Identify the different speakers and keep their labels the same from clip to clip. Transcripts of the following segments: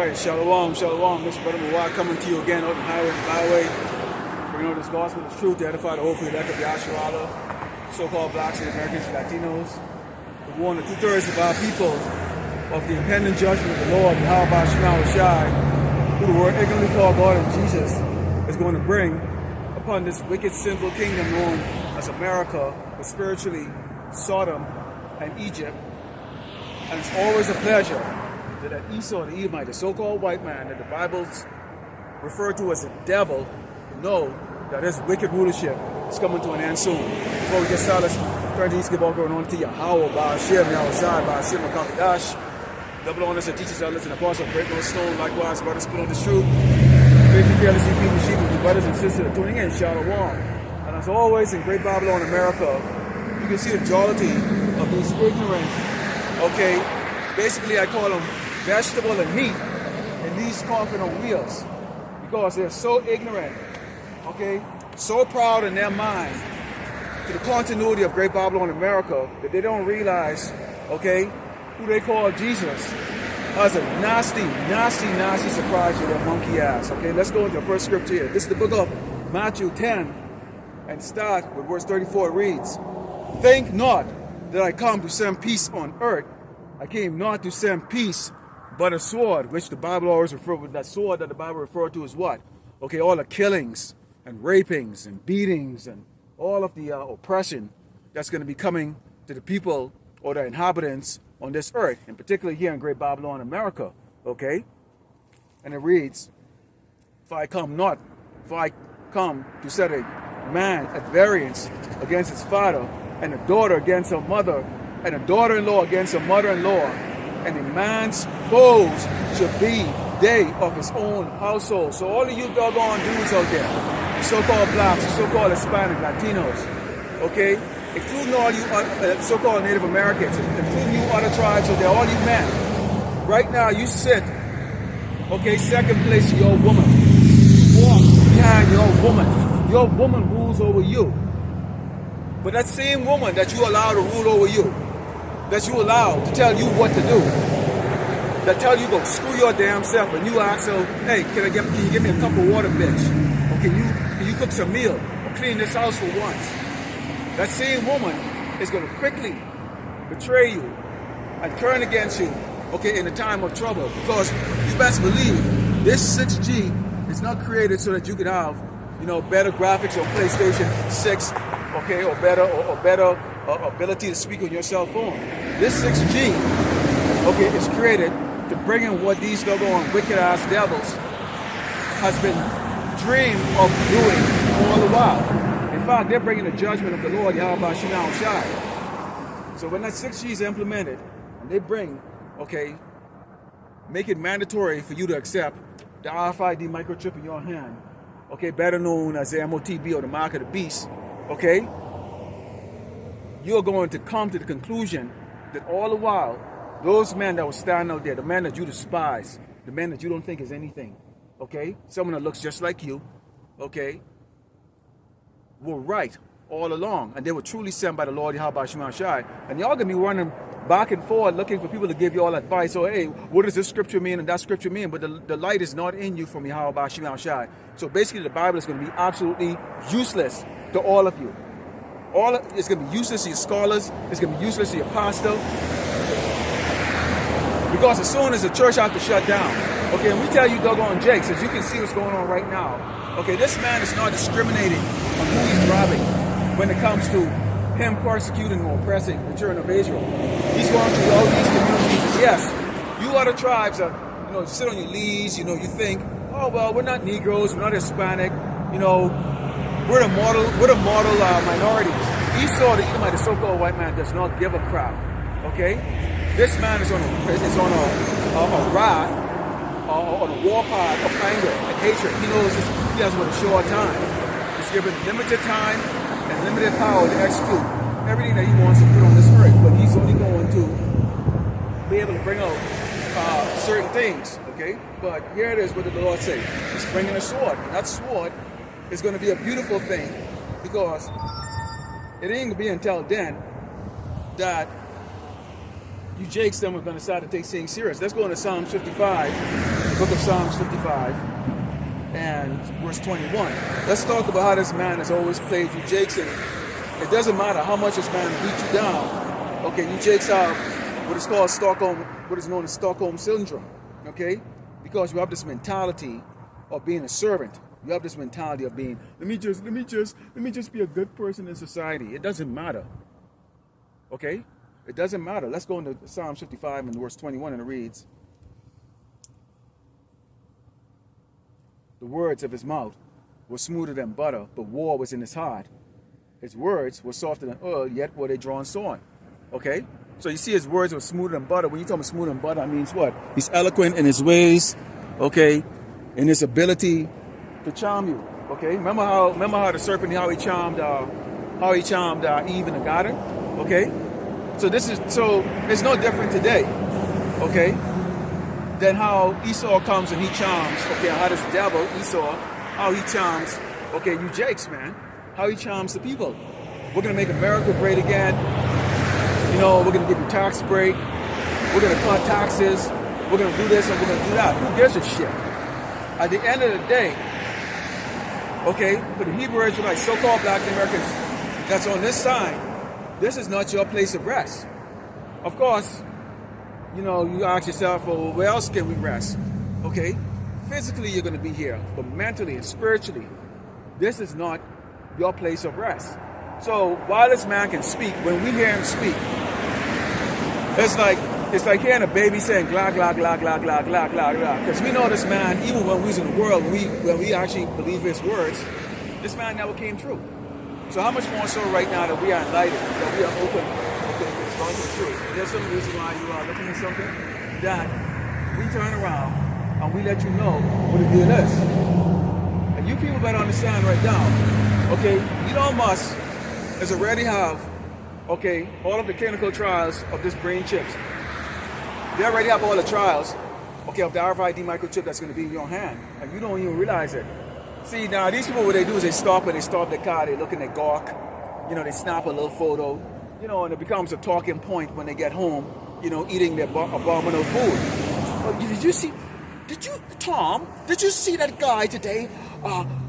Speaker 1: Alright, shalom, shalom. This is Brother YAH coming to you again out in highway and byway, bringing out this gospel of truth to edify the hopefully elect of Yahshua, so-called blacks and Americans and Latinos. We warn the 2/3 of our people of the impending judgment of the Lord, who the world ignorantly called God and Jesus is going to bring upon this wicked, sinful kingdom known as America, but spiritually Sodom and Egypt. And it's always a pleasure that Esau, the Edomite, the so-called white man that the Bible's referred to as the devil, know that his wicked rulership is coming to an end soon. Before we get started, let's turn these give all going on to Yahweh, Ba'ashem, Yahushai, Ba'ashem, Akakadash. Double honors and teachers, elders, and apostles, break no stone, likewise, brothers, put on the truth. Faithfully, fearlessly, feed sheep, and brothers and sisters are tuning in, shalom. And as always, in Great Babylon, America, you can see the jollity of these ignorant, basically I call them vegetable and meat in these coffin on wheels, because they're so ignorant, so proud in their mind to the continuity of Great Babylon, America, that they don't realize, who they call Jesus as a nasty, nasty, nasty surprise to their monkey ass. Let's go into the first scripture here. This is the book of Matthew 10, and start with verse 34. It reads, "Think not that I come to send peace on earth. I came not to send peace, but a sword," which the Bible always refers to. That sword that the Bible referred to as what? All the killings and rapings and beatings and all of the oppression that's going to be coming to the people or the inhabitants on this earth, and particularly here in Great Babylon, America. And it reads, For I come to set a man at variance against his father, and a daughter against her mother, and a daughter-in-law against her mother-in-law, and a man's foes should be they of his own household." So all of you doggone dudes out there, the so-called blacks, the so-called Hispanic, Latinos, including all you so-called Native Americans, including you other tribes out there, all you men, right now you sit, second place to your woman. You walk behind your woman. Your woman rules over you. But that same woman that you allow to rule over you, that you allow to tell you what to do, that tell you go screw your damn self, and you ask her, "Hey, can you give me a cup of water, bitch? Or can you cook some meal? Or clean this house for once?" That same woman is going to quickly betray you and turn against you, in the time of trouble. Because you best believe this 6G is not created so that you can have, better graphics on PlayStation 6, or better ability to speak on your cell phone. This 6G, is created to bring in what these doggone wicked-ass devils has been dreamed of doing all the while. In fact, they're bringing the judgment of the Lord, Yahweh Shai. So when that 6G is implemented, and they bring, make it mandatory for you to accept the RFID microchip in your hand, better known as the MOTB or the mark of the beast, you're going to come to the conclusion that all the while, those men that were standing out there, the men that you despise, the men that you don't think is anything, someone that looks just like you, were right all along, and they were truly sent by the Lord Yahweh Shai. And y'all gonna be running back and forth looking for people to give you all advice. So, hey, what does this scripture mean and that scripture mean? But the light is not in you from Yahweh Shai. So basically, the Bible is going to be absolutely useless to all of you. It's going to be useless to your scholars. It's going to be useless to your pastor. Because as soon as the church has to shut down, and we tell you doggone Jakes, as you can see what's going on right now, this man is not discriminating on who he's robbing when it comes to him persecuting or oppressing the children of Israel. He's going to all these communities, and yes, you other tribes are, sit on your leaves, you think, oh, well, we're not Negroes, we're not Hispanic, we're the model minorities. Esau, the Edomite, the so-called white man, does not give a crap, This man is on a wrath, on a warpath of anger and hatred. He knows he has a short time. He's given limited time and limited power to execute everything that he wants to put on this earth. But he's only going to be able to bring out certain things. But here it is, what did the Lord say? He's bringing a sword. And that sword is going to be a beautiful thing, because it ain't going to be until then that you Jakes them are going to start to take things serious. Let's go into Psalm 55 book of Psalms 55 and verse 21. Let's talk about how this man has always played you jakes, and it doesn't matter how much this man beat you down. Okay, you jakes have what is called what is known as Stockholm syndrome. Okay, because you have this mentality of being a servant. You have this mentality of being, let me just be a good person in society. It doesn't matter. Okay, it doesn't matter. Let's go into Psalm 55 and verse 21, and it reads, "The words of his mouth were smoother than butter, but war was in his heart. His words were softer than oil, yet were they drawn sword." Okay? So you see his words were smoother than butter. When you talk about smoother than butter, that means what? He's eloquent in his ways, okay? In his ability to charm you. Okay? Remember how the serpent, how he charmed Eve in the garden? Okay? So it's no different today. Okay? Than how Esau comes and he charms, okay, how this devil, Esau, how he charms, okay, you jakes, man, how he charms the people. We're going to make America great again. You know, we're going to give you tax break. We're going to cut taxes. We're going to do this and we're going to do that. Who gives a shit? At the end of the day, okay, for the Hebrew Israelites, so-called black Americans that's on this side, this is not your place of rest. Of course, you know, you ask yourself, well, where else can we rest? Okay, physically you're going to be here, but mentally and spiritually, this is not your place of rest. So while this man can speak, when we hear him speak, it's like hearing a baby saying glah glah glah glah glah glah glah glah. Because we know this man, even when we was in the world, when we actually believe his words, this man never came true. So how much more so right now that we are enlightened, that we are open, okay, respond to the truth. There's some reason why you are looking at something that we turn around and we let you know what the deal is. And you people better understand right now, okay, Elon Musk has already have, okay, all of the clinical trials of this brain chips. They already have all the trials, okay, of the RFID microchip that's going to be in your hand, and you don't even realize it. See, now these people, what they do is they stop the car, they look in their gawk, you know, they snap a little photo, you know, and it becomes a talking point when they get home, you know, eating their abominable food. Tom, did you see that guy today,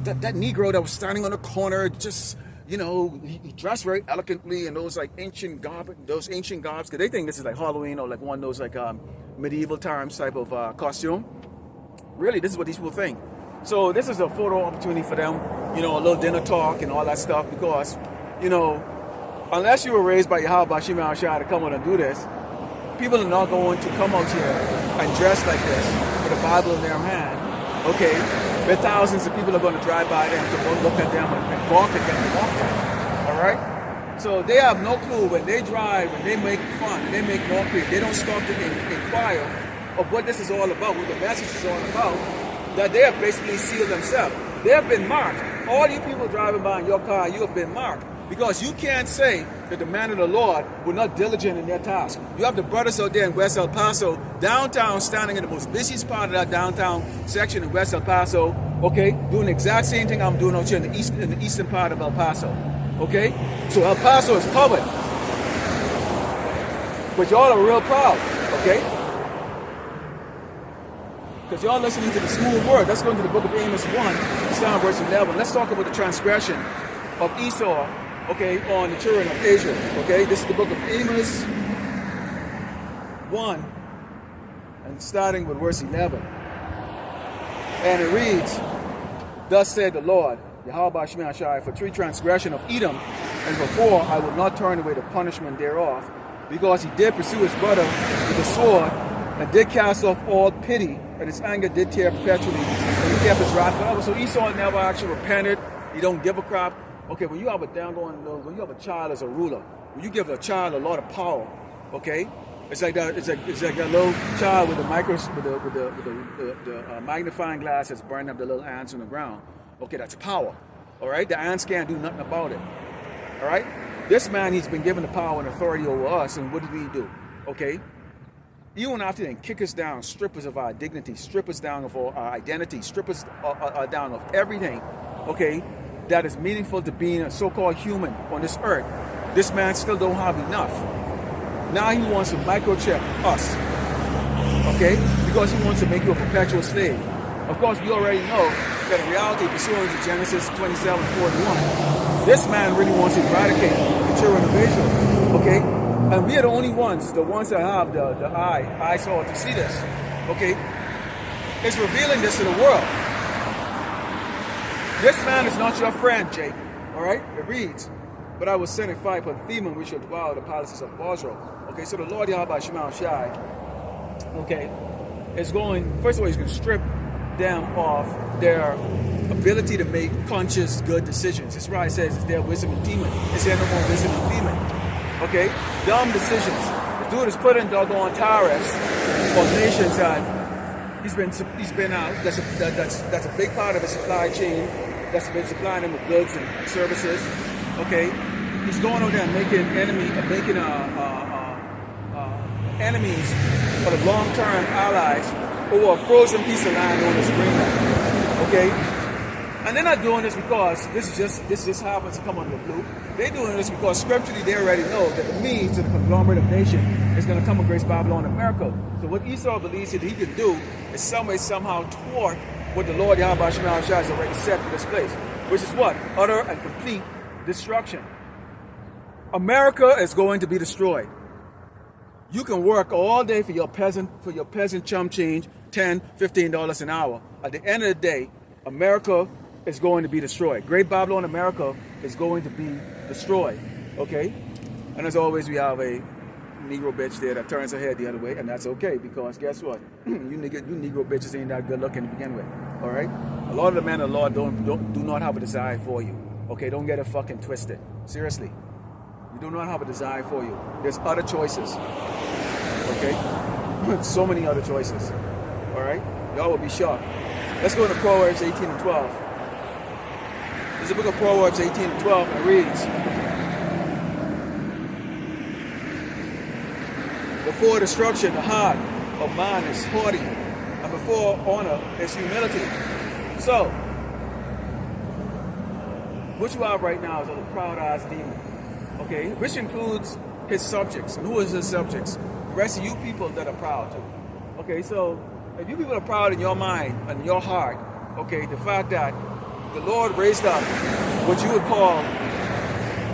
Speaker 1: that Negro that was standing on the corner, just, you know, he dressed very elegantly in those like ancient garbs, because they think this is like Halloween or like one of those like medieval times type of costume. Really, this is what these people think. So this is a photo opportunity for them, you know, a little dinner talk and all that stuff, because, you know, unless you were raised by YAH Hebrew to come out and do this, people are not going to come out here and dress like this with a Bible in their hand, okay? There are thousands of people are going to drive by them to look at them and walk at them and walk at them, all right? So they have no clue when they drive, when they make fun, when they make mockery, they don't stop to inquire of what this is all about, what the message is all about, that they have basically sealed themselves. They have been marked. All you people driving by in your car, you have been marked. Because you can't say that the man of the Lord were not diligent in their task. You have the brothers out there in West El Paso, downtown, standing in the most busiest part of that downtown section in West El Paso, okay, doing the exact same thing I'm doing out here in the eastern part of El Paso, okay? So El Paso is covered. But y'all are real proud, okay? Because y'all listening to the smooth word. Let's go into the book of Amos 1, down verse 11. Let's talk about the transgression of Esau, okay, on the children of Israel, okay? This is the book of Amos 1, and starting with verse 11. And it reads, "Thus said the Lord, YAH Hebrew Israelite, for 3 transgression of Edom, and for 4 I will not turn away the punishment thereof, because he did pursue his brother with the sword, and did cast off all pity, and his anger did tear perpetually, and he kept his wrath forever." So Esau never actually repented. He don't give a crap. Okay, when you have a when you have a child as a ruler, when you give a child a lot of power, okay, it's like that. It's like that little child with the magnifying glass that's burning up the little ants on the ground. Okay, that's power. All right, the ants can't do nothing about it. All right, this man, he's been given the power and authority over us, and what did we do? Okay. Even after they kick us down, strip us of our dignity, strip us down of our identity, strip us down of everything, okay, that is meaningful to being a so-called human on this earth, this man still don't have enough. Now he wants to microchip us, okay? because he wants to make you a perpetual slave. Of course, we already know that in reality, pursuant to Genesis 27:41, this man really wants to eradicate the children of Israel. Okay? And we are the only ones, the ones that have the eyesight to see this. Okay? It's revealing this to the world. This man is not your friend, Jake. Alright? It reads, but I was sent in fire upon Theman, which shall devour the palaces of Bozrah. Okay, so the Lord Yahweh Shai, okay, is going, first of all, he's going to strip them of their ability to make conscious, good decisions. This is why it says, is there wisdom in Theman? Is there no more wisdom in Theman? Okay? Dumb decisions. The dude is putting doggone tariffs on nations that he's been out. That's a big part of the supply chain. That's been supplying them with goods and services. Okay? He's going over there and making enemies for the long-term allies over a frozen piece of land known as Greenland. Okay? And they're not doing this because this just happens to come under the blue. They're doing this because scripturally they already know that the means of the conglomerate of nation is going to come against Babylon and America. So what Esau believes that he can do is some way, somehow thwart what the Lord Yahweh Shai has already set for this place. Which is what? Utter and complete destruction. America is going to be destroyed. You can work all day for your peasant chump change, $10, $15 an hour. At the end of the day, America is going to be destroyed. Great Babylon America is going to be destroyed. Okay? And as always, we have a Negro bitch there that turns her head the other way, and that's okay, because guess what? you Negro bitches ain't that good looking to begin with. Alright? A lot of the men of the Lord do not have a desire for you. Okay, don't get it fucking twisted. Seriously. We do not have a desire for you. There's other choices. Okay? So many other choices. Alright? Y'all will be shocked. Let's go to Proverbs 18 and 12. There's a book of Proverbs 18 and 12, and it reads, before destruction, the heart of man is haughty, and before honor is humility. So, what you have right now is a proud-ass demon. Okay, which includes his subjects. And who is his subjects? The rest of you people that are proud too. Okay, so if you people are proud in your mind and your heart, okay, the fact that the Lord raised up what you would call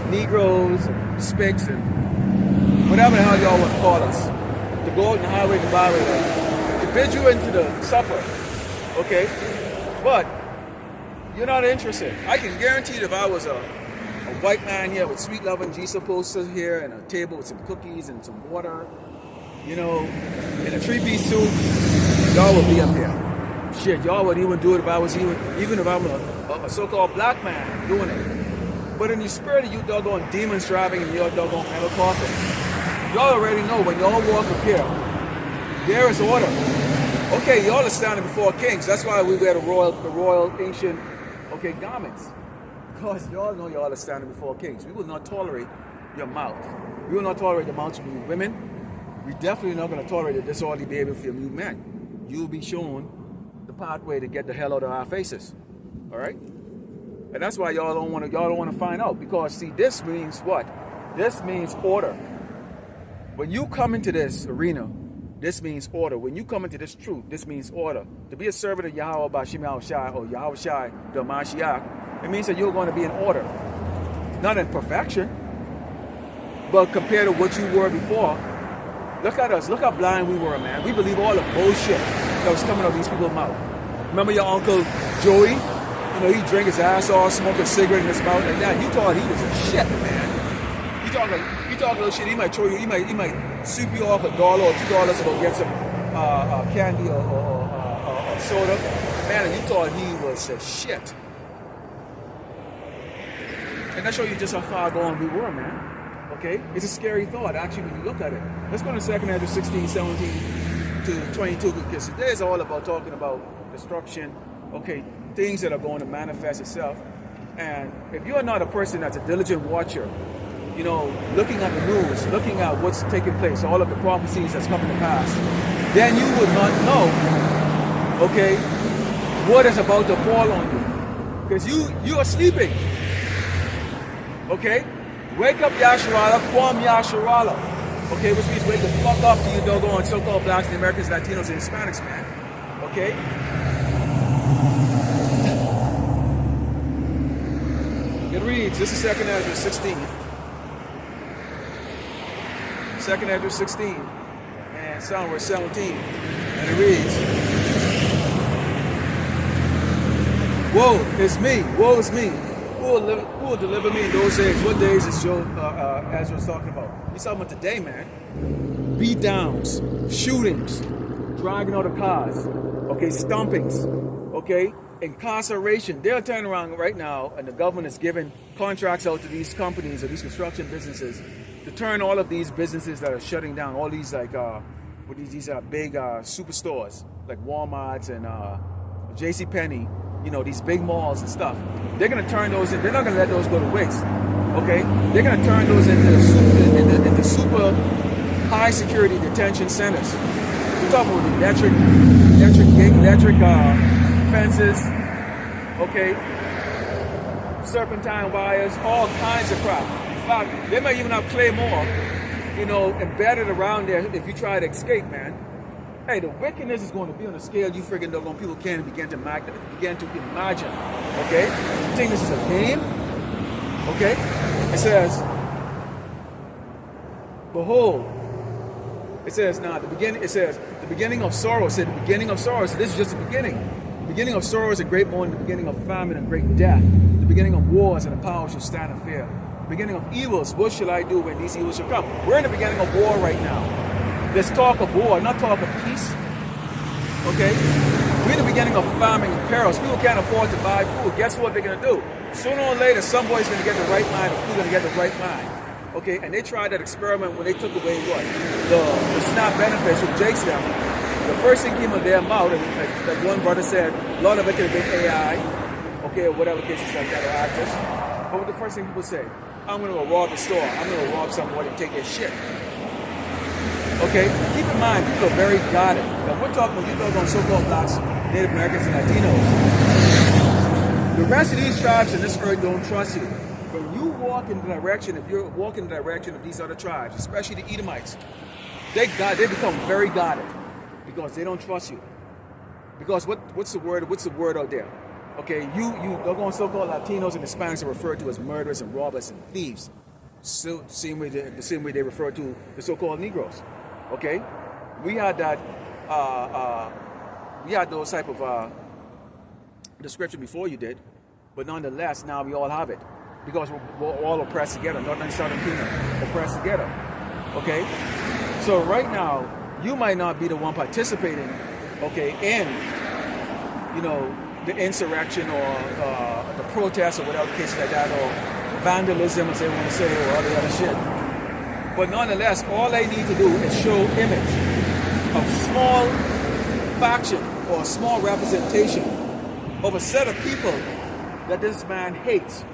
Speaker 1: Negroes, and Spicks, and whatever the hell y'all want to call us, the golden highway, the byway, to bid you into the supper, okay? But you're not interested. I can guarantee that if I was a white man here with sweet loving Jesus posters here and a table with some cookies and some water, you know, in a three-piece suit, y'all would be up here. Shit, y'all would even do it if I was even if I'm a so-called black man doing it. But in the spirit of you doggone demons driving in your doggone helicopter, y'all already know when y'all walk up here, there is order. Okay, y'all are standing before kings. That's why we wear the royal ancient, okay, garments. Because y'all know y'all are standing before kings. We will not tolerate your mouth. We will not tolerate the mouths of you women. We definitely not going to tolerate the disorderly behavior from you men. You will be shown the pathway to get the hell out of our faces. All right? And that's why y'all don't want to find out. Because see, this means what? This means order. When you come into this arena, this means order. When you come into this truth, this means order. To be a servant of Yahweh Bashim Shai or Yahweh Shai the Mashiach, it means that you're going to be in order. Not in perfection, but compared to what you were before. Look at us. Look how blind we were, man. We believe all the bullshit that was coming out of these people's mouth. Remember your Uncle Joey? You know, he drank his ass off, smoked a cigarette in his mouth like that. You thought he was a shit, man. You talk a little shit, he might throw you, he might sweep you off $1 or $2 to go get some candy or soda. Man, and you thought he was a shit. And that shows you just how far gone we were, man. Okay? It's a scary thought, actually, when you look at it. Let's go to 2 Ezra 16, 17 to 22, because today is all about talking about destruction, okay, things that are going to manifest itself. And if you are not a person that's a diligent watcher, you know, looking at the news, looking at what's taking place, all of the prophecies that's coming to pass, then you would not know, okay, what is about to fall on you. Because you are sleeping. Okay? Wake up, Yasharala, Kwam Yasharala. Okay, which means wake the fuck up to you doggone so-called blacks, the Americans, Latinos, and Hispanics, man. Okay? It reads, this is 2nd Ezra 16. 2nd Ezra 16 and verse 17. And it reads, woe is me, woe is me. Who will deliver me in those days? What days is Ezra was talking about? He's talking about today, man. Beat downs, shootings, dragging out of cars, okay, stompings, okay, incarceration. They're turning around right now, and the government is giving contracts out to these companies or these construction businesses to turn all of these businesses that are shutting down, all these like these big superstores like Walmart's and JCPenney, you know, these big malls and stuff. They're gonna turn those in. They're not gonna let those go to waste. Okay, they're gonna turn those into super high security detention centers. We're talking about electric fences, okay, serpentine wires, all kinds of crap. In fact, they might even have Claymore, you know, embedded around there if you try to escape, man. Hey, the wickedness is going to be on a scale you friggin' doggone people can't begin to imagine. Okay, you think this is a game? Okay, it says, behold. It says now the beginning. It says the beginning of sorrow. It said the beginning of sorrow. So this is just the beginning. The beginning of sorrow is a great mourning. The beginning of famine and great death. The beginning of wars and the power shall stand in fear. The beginning of evils. What shall I do when these evils shall come? We're in the beginning of war right now. There's talk of war, not talk of peace. Okay? We're in the beginning of famine and perils. People can't afford to buy food. Guess what they're going to do? Sooner or later, some boy's going to get the right mind, or who's going to get the right mind. Okay? And they tried that experiment when they took away what? The SNAP benefits from Jake's them. The first thing came out of their mouth, and like one brother said, a lot of it could have been AI, okay, or whatever cases like that, or actors. But what the first thing people say? I'm going to go rob the store. I'm going to rob someone and take their shit. Okay, keep in mind, people are very guarded. Now we're talking about, you talk on so-called blacks, Native Americans, and Latinos. The rest of these tribes in this earth don't trust you. When you walk in the direction, if you're walking in the direction of these other tribes, especially the Edomites, they become very guarded because they don't trust you. Because what's the word out there? Okay, they're going so-called Latinos and Hispanics are referred to as murderers and robbers and thieves. So, the same way they refer to the so-called Negroes. Okay, we had that. We had those type of description before you did, but nonetheless, now we all have it because we're all oppressed together. Northern and Southern Kingdom oppressed together. Okay, so right now you might not be the one participating, okay, in the insurrection or the protest or whatever cases like that, or vandalism, as they want to say, or all the other shit. But nonetheless, all they need to do is show image of small faction or a small representation of a set of people that this man hates.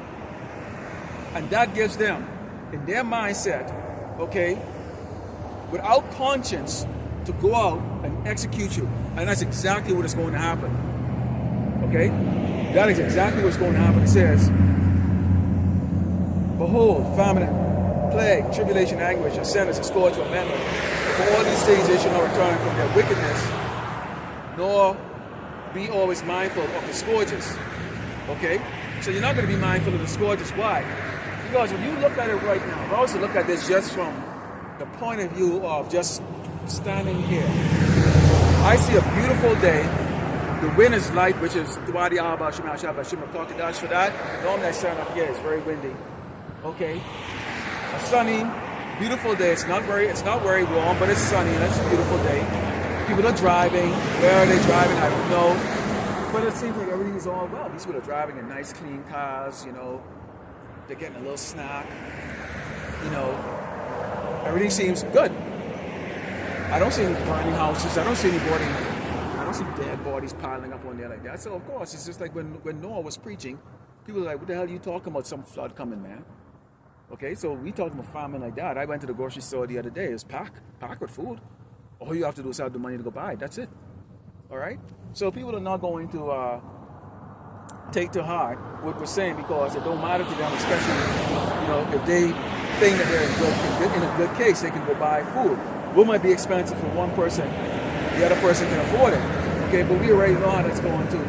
Speaker 1: And that gives them, in their mindset, okay, without conscience, to go out and execute you. And that's exactly what is going to happen. Okay? That is exactly what's going to happen. It says, behold, famine, plague, tribulation, anguish, a sentence, a scourge, or amendment. For all these things they shall not return from their wickedness, nor be always mindful of the scourges. Okay? So you're not going to be mindful of the scourges. Why? Because when you look at it right now, I also look at this just from the point of view of just standing here. I see a beautiful day. The wind is light, which is Normally I stand up here, it's very windy. Okay? A sunny, beautiful day. It's not very warm, but it's sunny. That's a beautiful day. People are driving. Where are they driving? I don't know. But it seems like everything is all well. These people are driving in nice, clean cars, They're getting a little snack. Everything seems good. I don't see any burning houses. I don't see dead bodies piling up on there like that. So, of course, it's just like when Noah was preaching, people were like, what the hell are you talking about? Some flood coming, man. Okay, so we talking about famine like that. I went to the grocery store the other day. It was packed with food. All you have to do is have the money to go buy it. That's it. All right? So people are not going to take to heart what we're saying because it don't matter to them, especially, if they think that they're in a good case. They can go buy food. What might be expensive for one person, the other person can afford it. Okay, but we already know how that's going to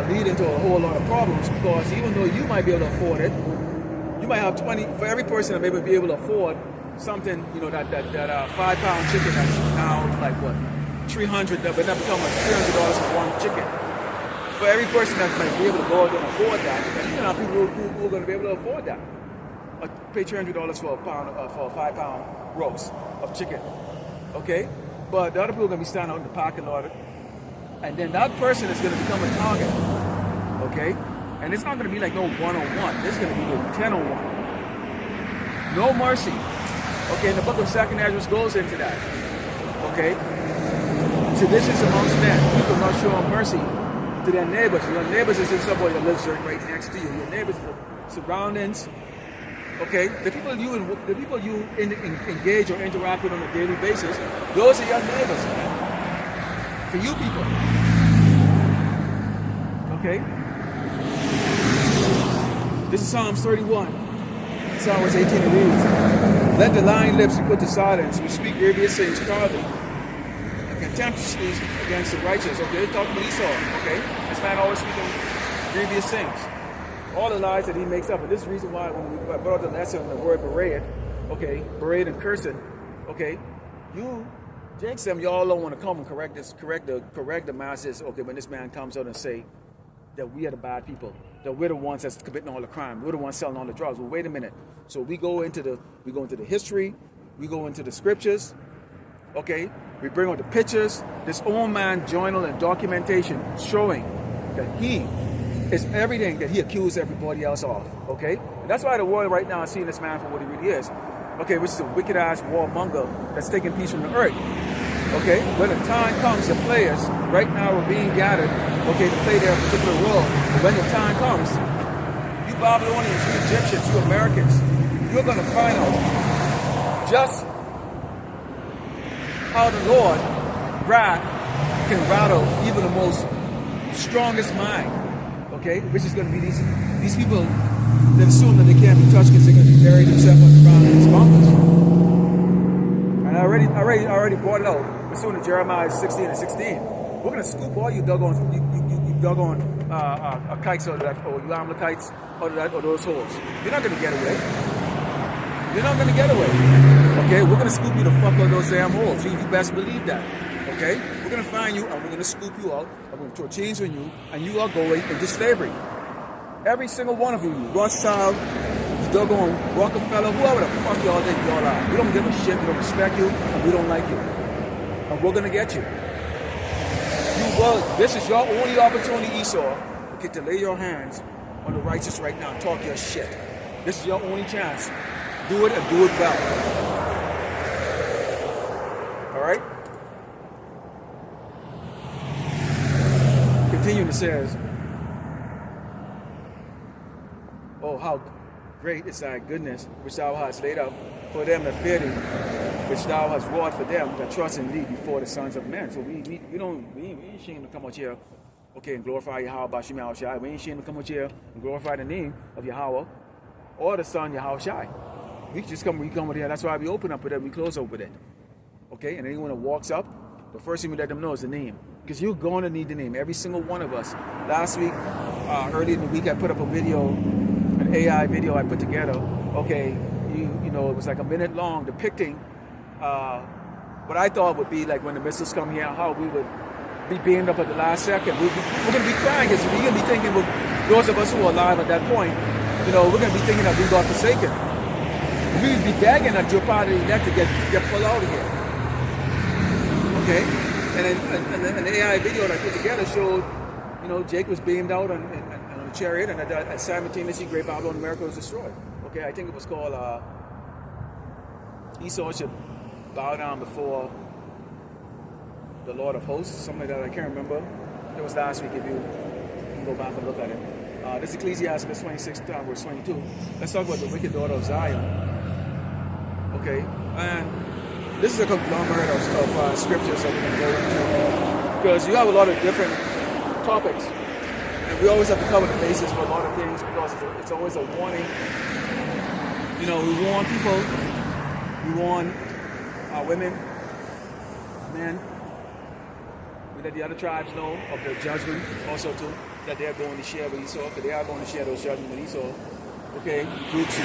Speaker 1: lead into a whole lot of problems, because even though you might be able to afford it, you might have 20 for every person that may be able to afford something. You know, that 5-pound chicken that's now like what, $300, but that become like $300 for one chicken. For every person that might be able to go out and afford that, and you know, people who are going to be able to afford that, pay $300 for a pound, for a 5-pound roast of chicken. Okay, but the other people are going to be standing out in the parking lot, and then that person is going to become a target. Okay, and it's not going to be like no one-on-one. This is going to be like 10-on-1. No mercy. Okay, and the book of 2nd Ezra goes into that. Okay, so this is amongst them. People not showing mercy to their neighbors. Your neighbors is in somebody that lives right next to you. Your neighbors, the surroundings. Okay, the people you engage or interact with on a daily basis, those are your neighbors, man. For you people. Okay. This is Psalms 31. Psalms 18 it reads, "Let the lying lips be put to silence, who speak grievous things proudly and contemptuously against the righteous." Okay, they're talking to Esau. Okay, this man always speaking grievous things. All the lies that he makes up. And this is the reason why when we brought the lesson on the word berate, okay, berate and cursing, okay, you, Jinx them, y'all don't want to come and correct the masses, okay, when this man comes out and say that we are the bad people, that we're the ones that's committing all the crime, we're the ones selling all the drugs. Well, wait a minute. So we go into the history, we go into the scriptures, okay, we bring out the pictures, this old man journal and documentation showing that he is everything that he accused everybody else of, okay? And that's why the world right now is seeing this man for what he really is, okay, which is a wicked-ass warmonger that's taking peace from the earth, okay? When the time comes, the players right now are being gathered, okay, to play their particular role. And when the time comes, you Babylonians, you Egyptians, you Americans, you're going to find out just how the Lord wrath can rattle even the most strongest mind. Okay, which is going to be these people that assume that they can't be touched because they're going to be buried themselves underground in these bunkers. And I already brought it out. We're soon to Jeremiah 16 and 16. We're going to scoop all you doggone kites out of that, or you Amalekites out of that, or those holes. You're not going to get away. You're not going to get away. Okay, we're going to scoop you the fuck out of those damn holes. You best believe that. Okay, we're going to find you and we're going to scoop you out. I'm going to throw chains on you, and you are going into slavery. Every single one of you, Rothschild, doggone Rockefeller, whoever the fuck y'all think y'all are. We don't give a shit, we don't respect you, and we don't like you. And we're going to get you. This is your only opportunity, Esau, okay, to lay your hands on the righteous right now and talk your shit. This is your only chance. Do it and do it well. Alright? Continuing, it says, "Oh, how great is thy goodness, which thou hast laid up for them that fear thee, which thou hast wrought for them that trust in thee before the sons of men." So we ain't ashamed to come out here, okay, and glorify Yahweh Bashim Yahushai. We ain't ashamed to come out here and glorify the name of Yahweh or the Son Yahushai. We come out here. That's why we open up with it, we close up with it. Okay, and anyone that walks up, the first thing we let them know is the name. Because you're going to need the name, every single one of us. Last week, early in the week, I put up a video, an AI video I put together. Okay, you know, it was like a minute long depicting what I thought would be like when the missiles come here, how we would be beamed up at the last second. We're going to be crying because we're going to be thinking, well, those of us who are alive at that point, you know, we're going to be thinking that we got forsaken. We would be begging that you're part of the elect to get pulled out of here. Okay? And the AI video that I put together showed, you know, Jake was beamed out on a chariot, and simultaneously Great Babylon America was destroyed. Okay, I think it was called Esau should bow down before the Lord of Hosts, something like that. I can't remember. It was last week. If you can go back and look at it. This is Ecclesiastes 26, verse 22. Let's talk about the wicked daughter of Zion. Okay, and this is a conglomerate of scriptures that we can go into, because you have a lot of different topics, and we always have to cover the basis for a lot of things, because it's always a warning You know, we warn people, we warn women, men. We let the other tribes know of their judgment also too, that they are going to share with Esau, because they are going to share those judgments with Esau. Okay, Dukes,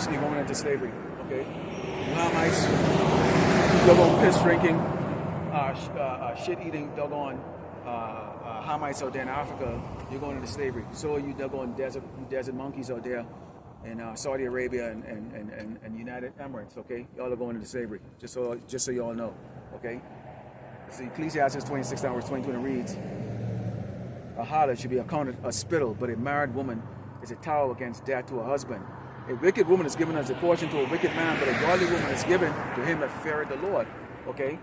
Speaker 1: they're going into slavery. Okay, Muhammites, doggone piss drinking, shit eating, doggone Hamites out there in Africa, you're going into slavery. So you doggone desert monkeys out there in Saudi Arabia and United Emirates. Okay, y'all are going into slavery. Just so you all know. Okay. See, Ecclesiastes 26 verse 22 reads, a harlot should be accounted a spittle, but a married woman is a tower against death to her husband. A wicked woman is given as a portion to a wicked man, but a godly woman is given to him that feareth the Lord. Okay?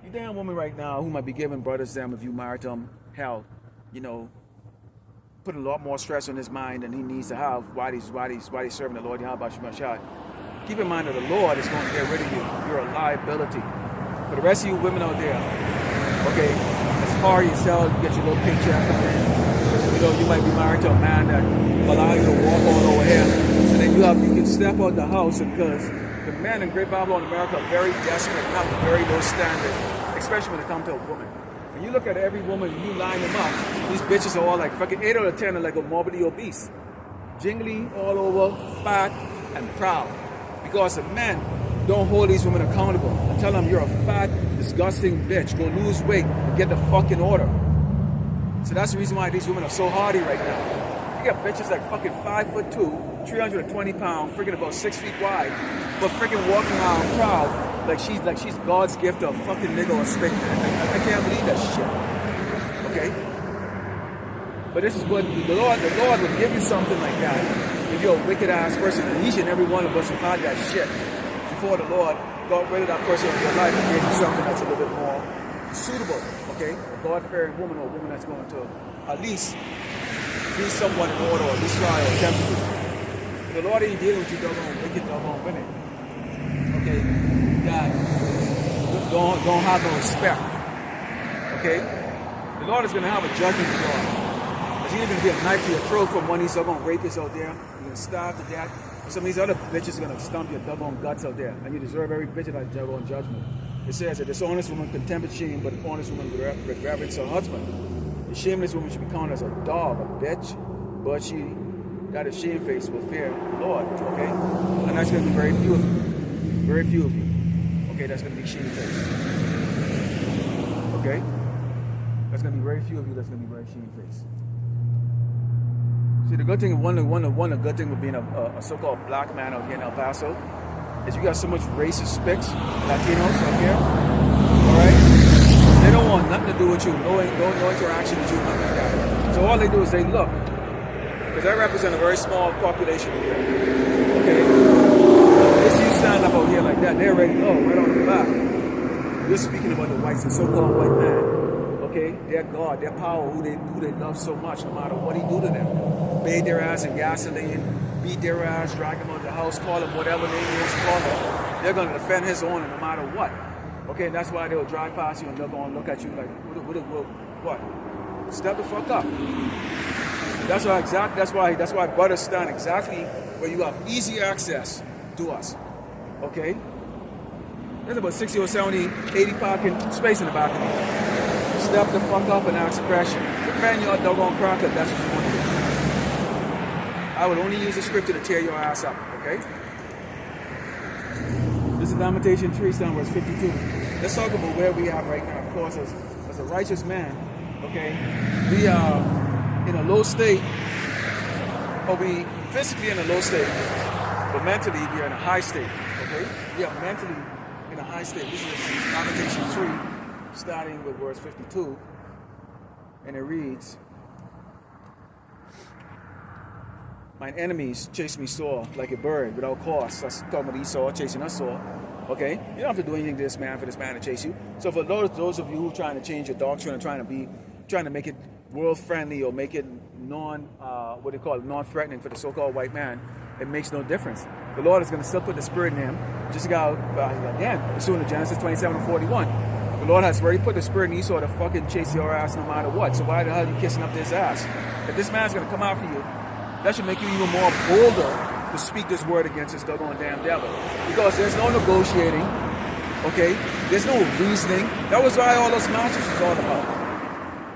Speaker 1: You damn woman right now who might be giving brothers them if you married them hell, you know, put a lot more stress on his mind than he needs to have while he's serving the Lord. Keep in mind that the Lord is going to get rid of you. You're a liability. For the rest of you women out there, okay, as hard as you sell, you get your little paycheck coming in. You know, you might be married to a man that allow you to walk all over here. So then you can step out the house, because the men in Great Babylon, America, are very desperate and have a very low standard, especially when it comes to a woman. When you look at every woman, you line them up, these bitches are all like fucking 8 out of 10 are like a morbidly obese. Jingly, all over, fat, and proud. Because the men don't hold these women accountable and tell them you're a fat, disgusting bitch. Go lose weight and get the fucking order. So that's the reason why these women are so hardy right now. You got bitches like fucking 5'2", 320 pounds, freaking about 6 feet wide, but freaking walking around proud like she's God's gift of fucking nigga or stick. I can't believe that shit. Okay? But this is what the Lord would give you something like that if you're a wicked ass person. And each and every one of us have had that shit before the Lord got rid of that person in your life and gave you something that's a little bit more suitable, okay? A God-fearing woman, or a woman that's going to at least be somewhat in order, or at least try or attempt to. The Lord ain't dealing with you doggone wicked, doggone women, okay? God don't have no respect, okay? The Lord is going to have a judgment for God. There's either going to be a knife to your throat from one of these doggone rapists out there, you're going to starve to death. Some of these other bitches are going to stomp your doggone guts out there, and you deserve every bitch of that doggone judgment. It says that dishonest woman contempt shame, but an honest woman reverence her husband. The shameless woman should be counted as a dog, a bitch, but she that is shamefaced will fear the Lord, okay? And that's going to be very few of you. Very few of you. Okay, that's going to be shamefaced. Okay? That's going to be very few of you that's going to be very shamefaced. See, the good thing, one good thing with being a so-called black man out here in El Paso is you got so much racist spics, Latinos out here, all right? They don't want nothing to do with you, no interaction with you, nothing like that. So all they do is they look, because they represent a very small population here, okay? They see you stand up out here like that, they're ready to go, right on the back. You're speaking about the whites, the so-called white man. Okay, their God, their power, who they love so much, no matter what he do to them. Bathe their ass in gasoline, beat their ass, drag them out of the house, call them whatever name he wants to call them. They're going to defend his honor no matter what. Okay, and that's why they'll drive past you and they'll go and look at you like, what? Step the fuck up. That's why brothers stand exactly where you have easy access to us. Okay? There's about 60 or 70, 80 parking space in the back of me. Step the fuck up and ask a question. Defend your doggone cracker, that's what you want to do. I would only use the scripture to tear your ass up, okay? This is Jan18 3, verse 52. Let's talk about where we are right now. Of course, as a righteous man, okay, we are in a low state, or we physically in a low state, but mentally we are in a high state, okay? We are mentally in a high state. This is Jan18 3. Starting with verse 52, and it reads, "Mine enemies chase me sore like a bird without cause." That's talking about Esau chasing us sore. Okay, you don't have to do anything to this man for this man to chase you. So for those of you who are trying to change your doctrine and trying to make it world friendly or make it non-threatening for the so-called white man, it makes no difference. The Lord is going to still put the Spirit in him. Just again, pursuant to Genesis 27:41. The Lord has already put the Spirit in Esau to fucking chase your ass no matter what. So why the hell are you kissing up this ass? If this man's going to come after you, that should make you even more bolder to speak this word against this doggone damn devil. Because there's no negotiating, okay? There's no reasoning. That was why all those matches was all about.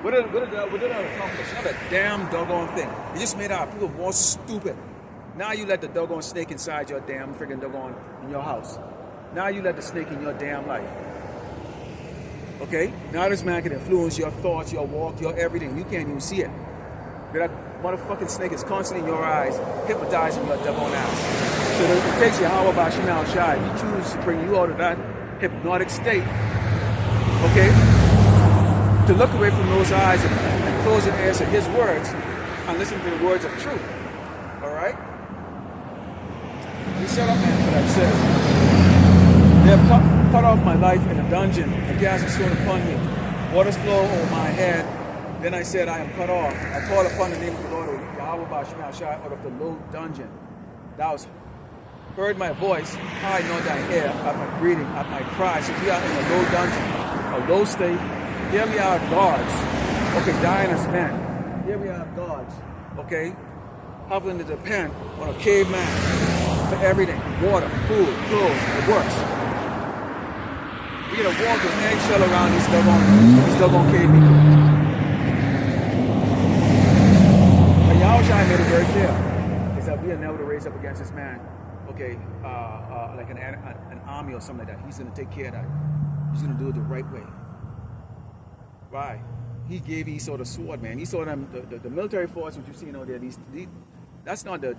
Speaker 1: What did that accomplish? Not a damn doggone thing. It just made our people more stupid. Now you let the doggone snake inside your damn freaking doggone in your house. Now you let the snake in your damn life. Okay? Now this man can influence your thoughts, your walk, your everything. You can't even see it. But that motherfucking snake is constantly in your eyes, hypnotizing your doggone ass. So it takes you how about Jan18. He chooses to bring you out of that hypnotic state. Okay? To look away from those eyes and close your ears to his words and listen to the words of truth. Alright? He set up man for that. He says, they have cut off my life in a dungeon and cast a stone upon me. Waters flow over my head. Then I said, I am cut off. I called upon the name of the Lord, YAH out of the low dungeon. Thou heard my voice, hide not thine ear at my breathing, at my cry. So we are in a low dungeon, a low state. Here we are gods, okay, dying as men. Here we are gods, okay, having to depend on a caveman for everything, water, food, clothes, it works. We gotta walk with an eggshell around these doggone cave people. But YAH made it very clear, is that we are never to raise up against this man, okay, like an army or something like that. He's gonna take care of that. He's gonna do it the right way. Why? He gave Esau the sword, man. Esau them the military force which you see out there. That's not the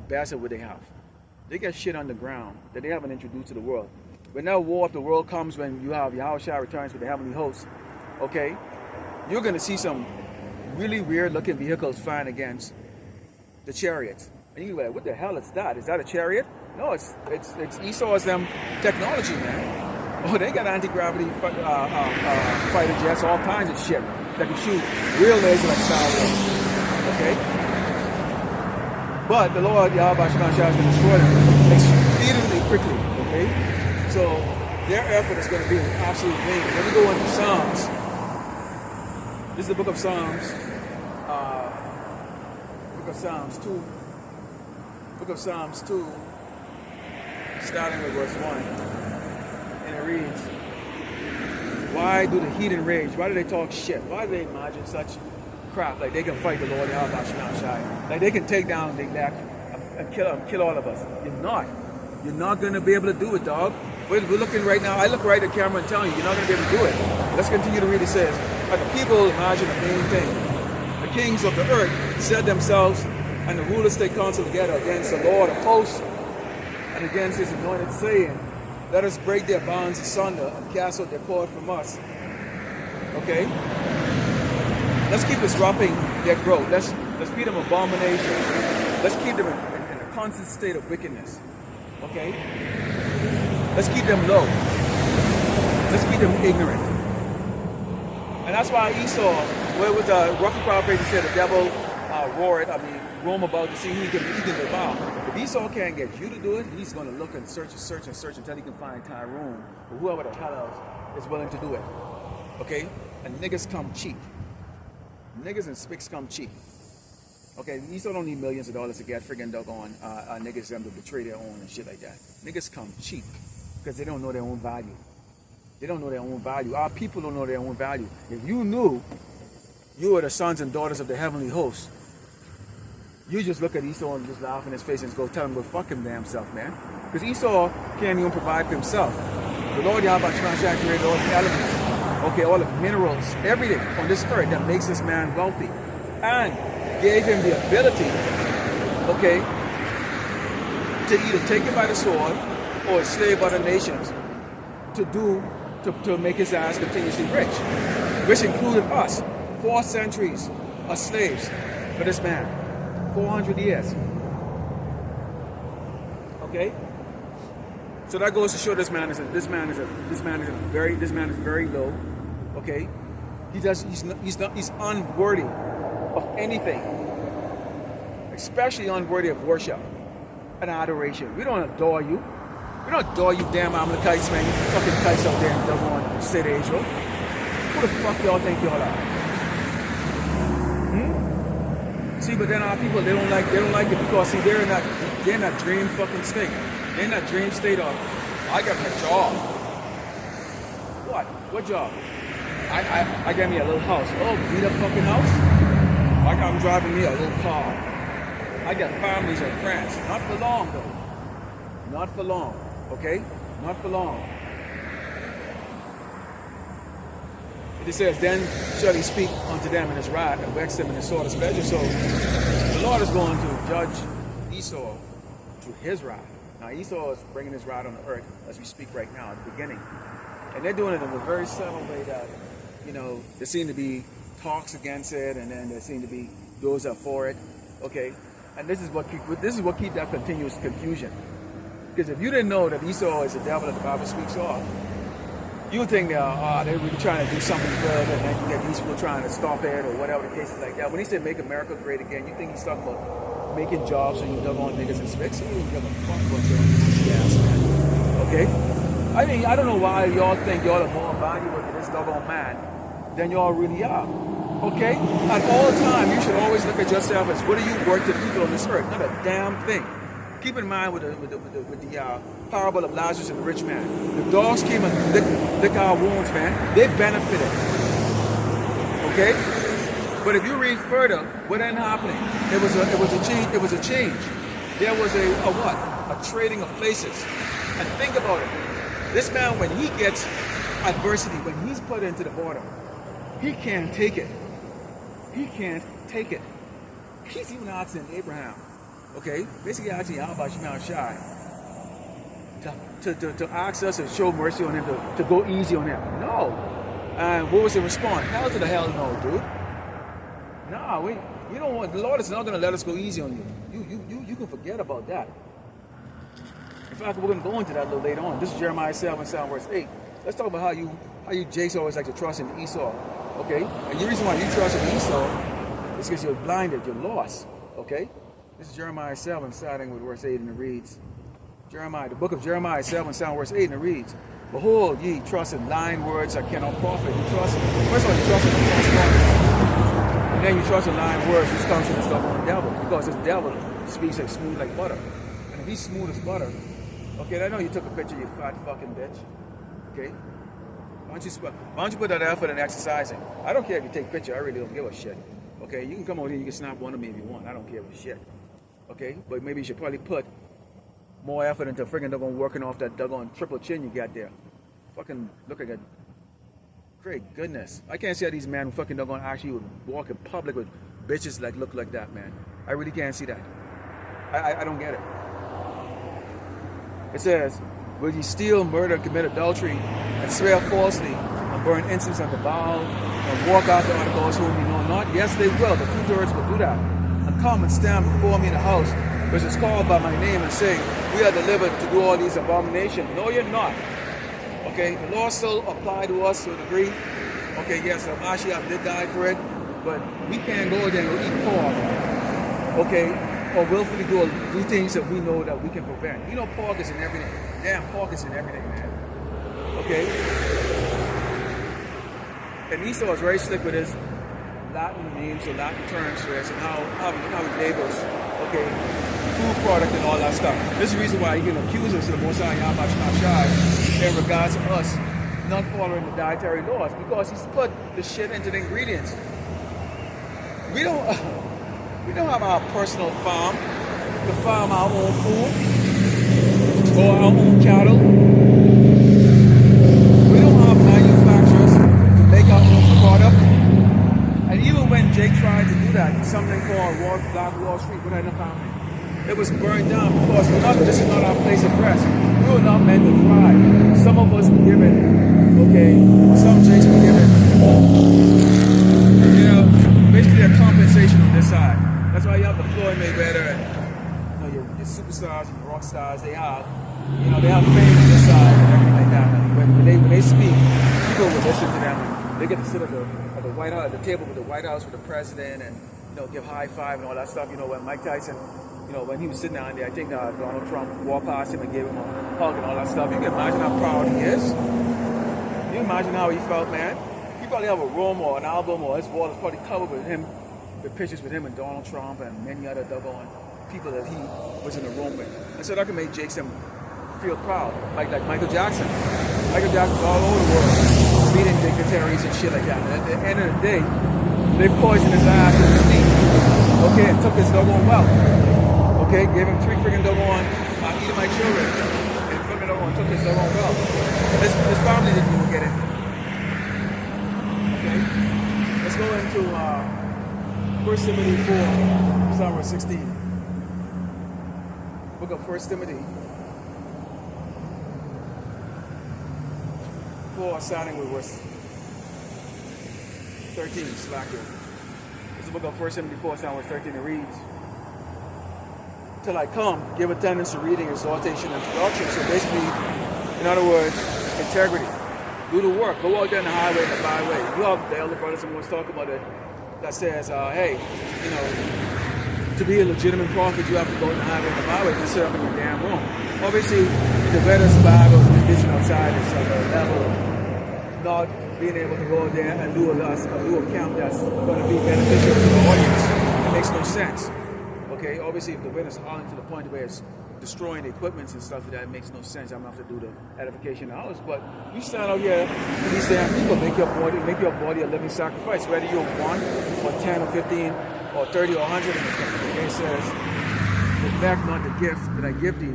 Speaker 1: best of what they have. They got shit on the ground that they haven't introduced to the world. When that war of the world comes, when you have YAH returns with the heavenly host, okay, you're gonna see some really weird looking vehicles flying against the chariots. And you're like, what the hell is that? Is that a chariot? No, it's Esau's technology, man. Oh, they got anti-gravity fighter jets, all kinds of shit that can shoot real laser like Star Wars. Okay? But the Lord, YAH is going to destroy them exceedingly quickly. Okay? So their effort is going to be an absolute vain. Let me go into Psalms. This is the book of Psalms. Book of Psalms 2. Book of Psalms 2, starting with verse 1. And it reads, why do the heathen rage? Why do they talk shit? Why do they imagine such crap? Like they can fight the Lord, YAH. Like they can take down the elect and kill all of us. You're not going to be able to do it, dog. We're looking right now. I look right at the camera and telling you, you're not going to be able to do it. Let's continue to read. It says, like the people imagine a vain thing. The kings of the earth set themselves and the rulers take counsel together against the Lord of hosts and against his anointed, saying, let us break their bonds asunder and cast out their cord from us. Okay? Let's keep disrupting their growth. Let's feed them abomination. Let's keep them in a constant state of wickedness. Okay? Let's keep them low. Let's keep them ignorant. And that's why Esau, where was the roughly paraphrase, said the devil roam about to see who he can devour. If Esau can't get you to do it, he's going to look and search until he can find Tyrone or whoever the hell else is willing to do it. Okay? And niggas come cheap. Niggas and spicks come cheap. Okay? Esau don't need millions of dollars to get friggin' doggone niggas them to betray their own and shit like that. Niggas come cheap because they don't know their own value. They don't know their own value. Our people don't know their own value. If you knew you were the sons and daughters of the heavenly host, you just look at Esau and just laugh in his face and go tell him to go fuck him damn self, man. Because Esau can't even provide for himself. The Lord YAH created all the elements, okay, all the minerals, everything on this earth that makes this man wealthy. And gave him the ability, okay, to either take it by the sword or enslave other nations to make his ass continuously rich. Which included us. 4 centuries of slaves for this man. 400 years. Okay? So that goes to show this man is very low. Okay? He's unworthy of anything. Especially unworthy of worship and adoration. We don't adore you. We don't adore you damn Amalekites, man. You fucking kites out there in Dublin, state of Israel. Who the fuck y'all think y'all are? See, but then our people, they don't like it because see, they're in that dream fucking state. They're in that dream state of, I got my job. What job? I got me a little house. Oh, beat up fucking house? Like I'm driving me a little car. I got families and friends. Not for long though. Not for long. Okay? Not for long. It says, then shall he speak unto them in his wrath and vex them in his sore displeasure. So the Lord is going to judge Esau to his wrath. Now Esau is bringing his wrath on the earth as we speak right now at the beginning. And they're doing it in a very subtle way that, you know, there seem to be talks against it, and then there seem to be those that are for it. Okay? And this is what keeps that continuous confusion. Because if you didn't know that Esau is the devil that the Bible speaks of, you would think that they're really trying to do something good, and then you get these people trying to stop it or whatever the case is like that. When he said make America great again, you think he's talking about making jobs and you doggone niggas and spicks. You don't give a fuck about your ass, man. Okay? I mean, I don't know why y'all think y'all are more valuable to this doggone man than y'all really are. Okay? At all times, you should always look at yourself as what do you work to the people on this earth? Not a damn thing. Keep in mind with the parable of Lazarus and the rich man. The dogs came and lick our wounds, man. They benefited. Okay? But if you read further, what ended up happening? It was a change. There was a trading of places. And think about it. This man, when he gets adversity, when he's put into the border, he can't take it. He can't take it. He's even asking Abraham. Okay, basically asking Yahweh Shai to ask us to show mercy on him, to go easy on him. No. And what was the response? Hell to the hell no, dude. Nah, you don't want, the Lord is not going to let us go easy on you. You can forget about that. In fact, we're going to go into that a little later on. This is Jeremiah 7, verse 8. Let's talk about how you Jakes always like to trust in Esau. Okay? And the reason why you trust in Esau is because you're blinded, you're lost. Okay? This is Jeremiah 7, starting with verse 8, and it reads, the book of Jeremiah 7, verse 8, and it reads, behold, ye trust in lying words that cannot profit. First of all, you trust in the false prophets. And then you trust in lying words, which comes from the stuff on the devil. Because this devil speaks like smooth like butter. And if he's smooth as butter, okay, I know you took a picture, you fat fucking bitch. Okay? Why don't you put that effort in exercising? I don't care if you take a picture, I really don't give a shit. Okay, you can come over here, you can snap one of me if you want. I don't care a shit. Okay, but maybe you should probably put more effort into friggin' doggone working off that doggone triple chin you got there. Fucking look at that. Great goodness. I can't see how these men fucking doggone actually would walk in public with bitches like look like that, man. I really can't see that. I don't get it. It says, will ye steal, murder, commit adultery, and swear falsely, and burn incense unto Baal, and walk after other gods whom you know not? Yes, they will. The 2/3 will do that. And come and stand before me in the house, which is called by my name, and say, we are delivered to do all these abominations. No, you're not. Okay, the law still apply to us to a degree. Okay, yes, Mashiach did die for it, but we can't go there and go eat pork. Okay, or willfully do things that we know that we can prevent. You know, pork is in everything. Damn, pork is in everything, man. Okay? And Esau is very slick with his Latin names or Latin terms for this and how he labels, okay, food product and all that stuff. This is the reason why he can accuse us of the Most High Yahweh in regards to us not following the dietary laws, because he's put the shit into the ingredients. We don't have our personal farm to farm our own food or our own cattle. We don't have manufacturers to make our own product. And even when Jake tried to do that, something called Black Wall Street, what ended up happening? It was burned down because this is not our place of rest. We were not meant to thrive. Some of us were given, okay, some Jakes were given, you know, basically a compensation on this side. That's why you have the Floyd Mayweather and your superstars and rock stars. They have fame on this side and everything like that. And when they speak, people will listen to them. And they get to sit at the White House, at the table with the White House with the president, and give high five and all that stuff. When Mike Tyson, when he was sitting down there, I think Donald Trump walked past him and gave him a hug and all that stuff. You can imagine how proud he is. You imagine how he felt, man. He probably have a room or an album or his wall is probably covered with the pictures with him and Donald Trump and many other doggone people that he was in the room with. And so that can make Jason feel proud, like Michael Jackson. Michael Jackson's all over the world, meeting dignitaries and shit like that. And at the end of the day, they poisoned his ass in his sleep. Okay, and took his doggone wealth. Okay, gave him 3 freaking doggone eating my children. And freaking doggone took his doggone wealth. His family didn't even get it. Okay, let's go into 1 Timothy 4, Psalm 16. Book of 1 Timothy 4, starting with verse 13, slack it. It's the book of 1 Timothy 4, starting with 13, it reads, "Till I come, give attendance to reading, exhortation, and to doctrine." So basically, in other words, integrity. Do the work. Go out there in the highway and the byway. You have the elder brothers and was talking about it that says, hey, you know, to be a legitimate prophet, you have to go in the highway and the byway and sit up in your damn room. Obviously, the better survival of condition outside is on the level of not being able to go out there and do a camp that's going to be beneficial to the audience. It makes no sense. Okay, obviously, if the wind is hauling to the point where it's destroying the equipments and stuff like that, it makes no sense. I'm going to have to do the edification of ours. But you stand out here and these damn people make your body a living sacrifice, whether you're 1 or 10 or 15 or 30 or 100. Okay, it says, "Neglect not the gift that I give thee,"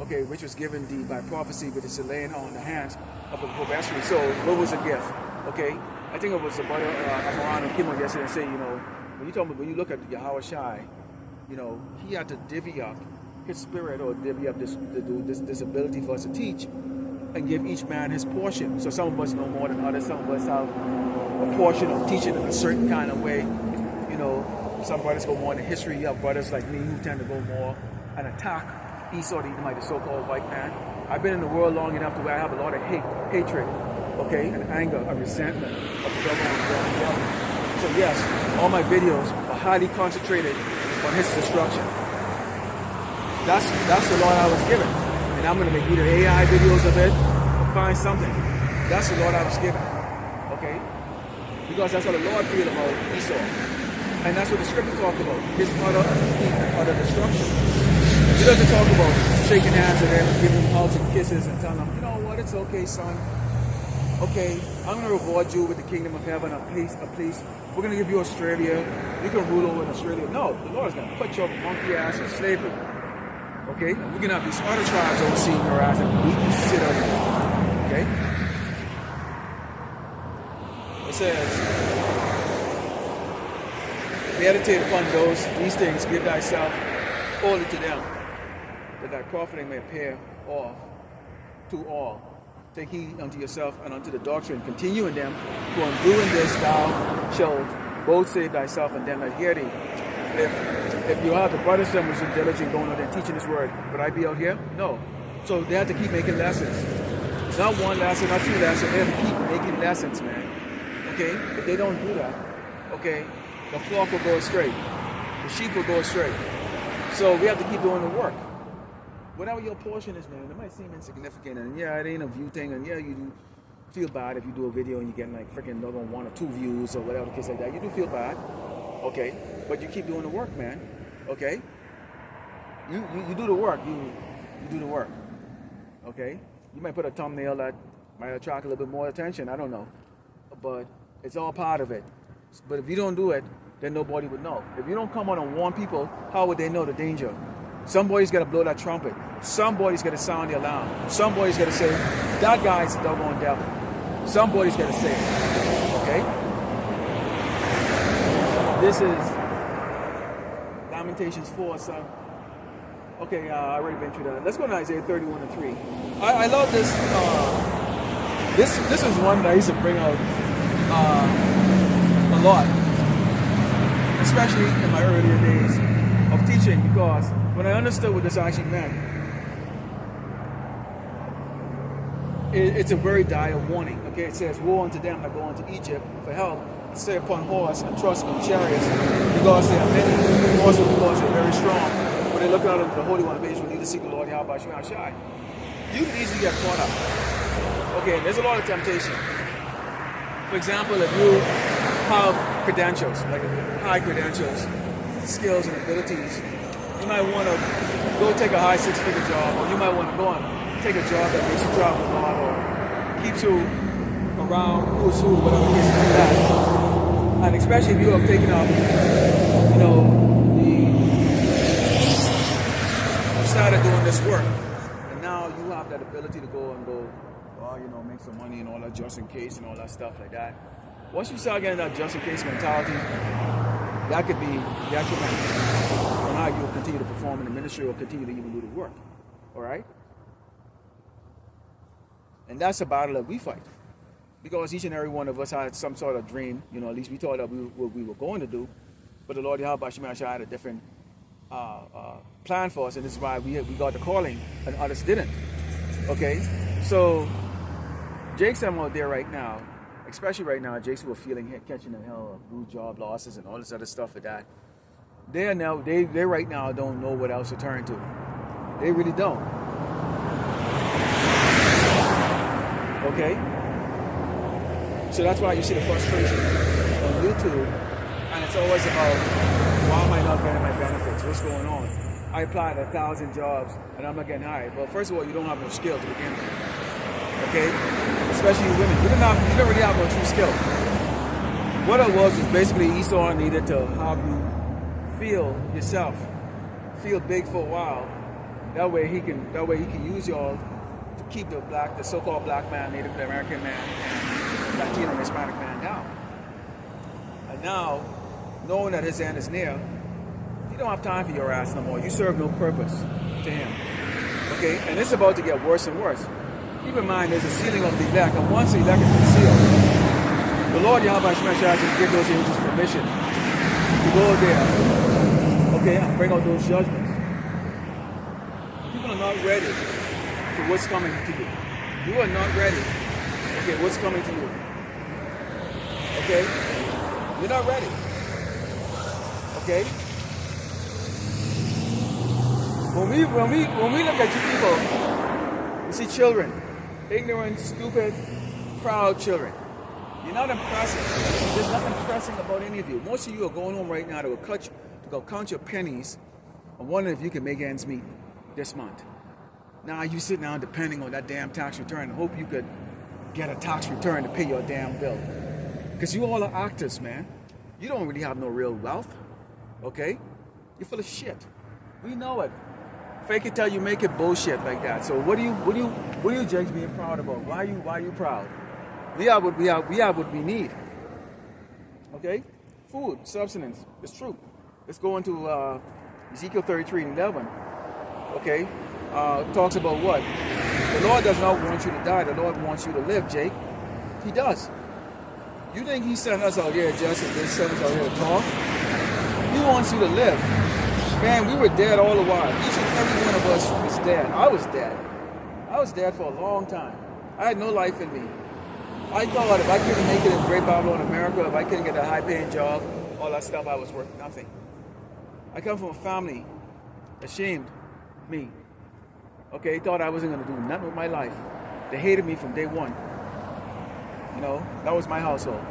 Speaker 1: okay, which was given thee by prophecy, but it's laying on the hands of a probation. So, what was a gift? Okay, I think it was the brother Amaran and Kimo yesterday saying, you know, when you look at YAH, you know, he had to divvy up his spirit or divvy up this ability for us to teach and give each man his portion. So some of us know more than others. Some of us have a portion of teaching in a certain kind of way. You know, some brothers go more into history. You have brothers like me who tend to go more and attack Esau, the so-called white man. I've been in the world long enough to where I have a lot of hatred, okay, and anger, and resentment of the devil. So yes, all my videos are highly concentrated on his destruction. That's the Lord I was given. And I'm going to make either AI videos of it or find something. That's the Lord I was given. Okay? Because that's what the Lord feels about Esau. And that's what the scripture talks about. His utter destruction. He doesn't talk about shaking hands with him and giving him hugs and kisses and telling him, you know what, it's okay, son. Okay, I'm going to reward you with the kingdom of heaven, a place. We're going to give you Australia. You can rule over in Australia. No, the Lord is going to put your monkey ass in slavery. Okay? We're going to have these other tribes overseeing your ass and beat and sit on you. Okay? It says, meditate upon these things, give thyself wholly to them, that thy profiting may appear off to all. Take heed unto yourself and unto the doctrine. Continue in them, for in doing this thou shalt both save thyself and them that hear thee. If you have the brothers and sisters diligent going out there teaching this word, would I be out here? No. So they have to keep making lessons. Not one lesson, not 2 lessons. They have to keep making lessons, man. Okay? If they don't do that, okay, the flock will go astray. The sheep will go astray. So we have to keep doing the work. Whatever your portion is, man, it might seem insignificant, and yeah, it ain't a view thing, and yeah, you do feel bad if you do a video and you get like freaking 1 or 2 views or whatever the case like that. You do feel bad, okay, but you keep doing the work, man, okay? You do the work, you do the work, okay? You might put a thumbnail that might attract a little bit more attention, I don't know, but it's all part of it. But if you don't do it, then nobody would know. If you don't come on and warn people, how would they know the danger? Somebody's got to blow that trumpet. Somebody's got to sound the alarm. Somebody's got to say, that guy's the doggone devil. Somebody's got to say it. Okay? This is Lamentations 4, son. Okay, I already been through that. Let's go to Isaiah 31 and 3. I love this. This is one that I used to bring out a lot. Especially in my earlier days of teaching, because when I understood what this actually meant, it's a very dire warning. Okay, it says, "Woe unto them that go unto Egypt for help, and stay upon horse and trust in chariots, because they are many, also because they are very strong. When they look out into the Holy One of Israel, need to seek the Lord Yahweh Shai." You can easily get caught up. Okay, there's a lot of temptation. For example, if you have credentials, like high credentials, skills and abilities, you might want to go take a high six-figure job, or you might want to go and take a job that makes you travel a lot or keeps you around who's who, whatever it is like that. And especially if you have taken up, you know, started doing this work, and now you have that ability to go, well, you know, make some money and all that just in case and all that stuff like that. Once you start getting that just in case mentality, that could be detrimental on how you'll continue to perform in the ministry or continue to even do the work. All right? And that's a battle that we fight, because each and every one of us had some sort of dream. You know, at least we thought that what we were going to do, but the Lord YAH had a different plan for us, and this is why we got the calling and others didn't. Okay, so Jake's out there right now, especially right now, Jake's who are catching the hell of new job losses and all this other stuff like that. They right now don't know what else to turn to. They really don't. Okay, so that's why you see the frustration on YouTube, and it's always about, why am I not getting my benefits? What's going on? I applied 1,000 jobs and I'm not getting hired. Well, first of all, you don't have no skill to begin with. Okay? Especially you women. You don't really have no true skill. What it was basically Esau needed to have you feel yourself, feel big for a while. That way he can use y'all to keep the so-called black man, Native American man, and Latino and Hispanic man down. And now, knowing that his end is near, he don't have time for your ass no more. You serve no purpose to him. Okay? And it's about to get worse and worse. Keep in mind, there's a sealing of the elect, and once the elect has been sealed, the Lord YAH has to give those angels permission to go there, okay, and bring out those judgments. People are not ready for what's coming to you. You are not ready. Okay, what's coming to you? Okay? You're not ready. Okay? When we look at you people, we see children, ignorant, stupid, proud children. You're not impressive. There's nothing impressive about any of you. Most of you are going home right now to go count your pennies and wondering if you can make ends meet this month. Now you sit down depending on that damn tax return and hope you could get a tax return to pay your damn bill. Because you all are actors, man. You don't really have no real wealth. Okay? You're full of shit. We know it. Fake it till you make it bullshit like that. So what are you Jakes being proud about? Why are you proud? We have what we need. Okay? Food, substance. It's true. Let's go into Ezekiel 33:11. Okay? Talks about what? The Lord does not want you to die. The Lord wants you to live, Jake. He does. You think he sent us out here just as they sent us out here to talk? He wants you to live. Man, we were dead all the while. Each and every one of us was dead. I was dead. I was dead for a long time. I had no life in me. I thought if I couldn't make it in Great Babylon, America, if I couldn't get a high-paying job, all that stuff, I was worth nothing. I come from a family that shamed me. Okay, thought I wasn't going to do nothing with my life. They hated me from day one. You know, that was my household.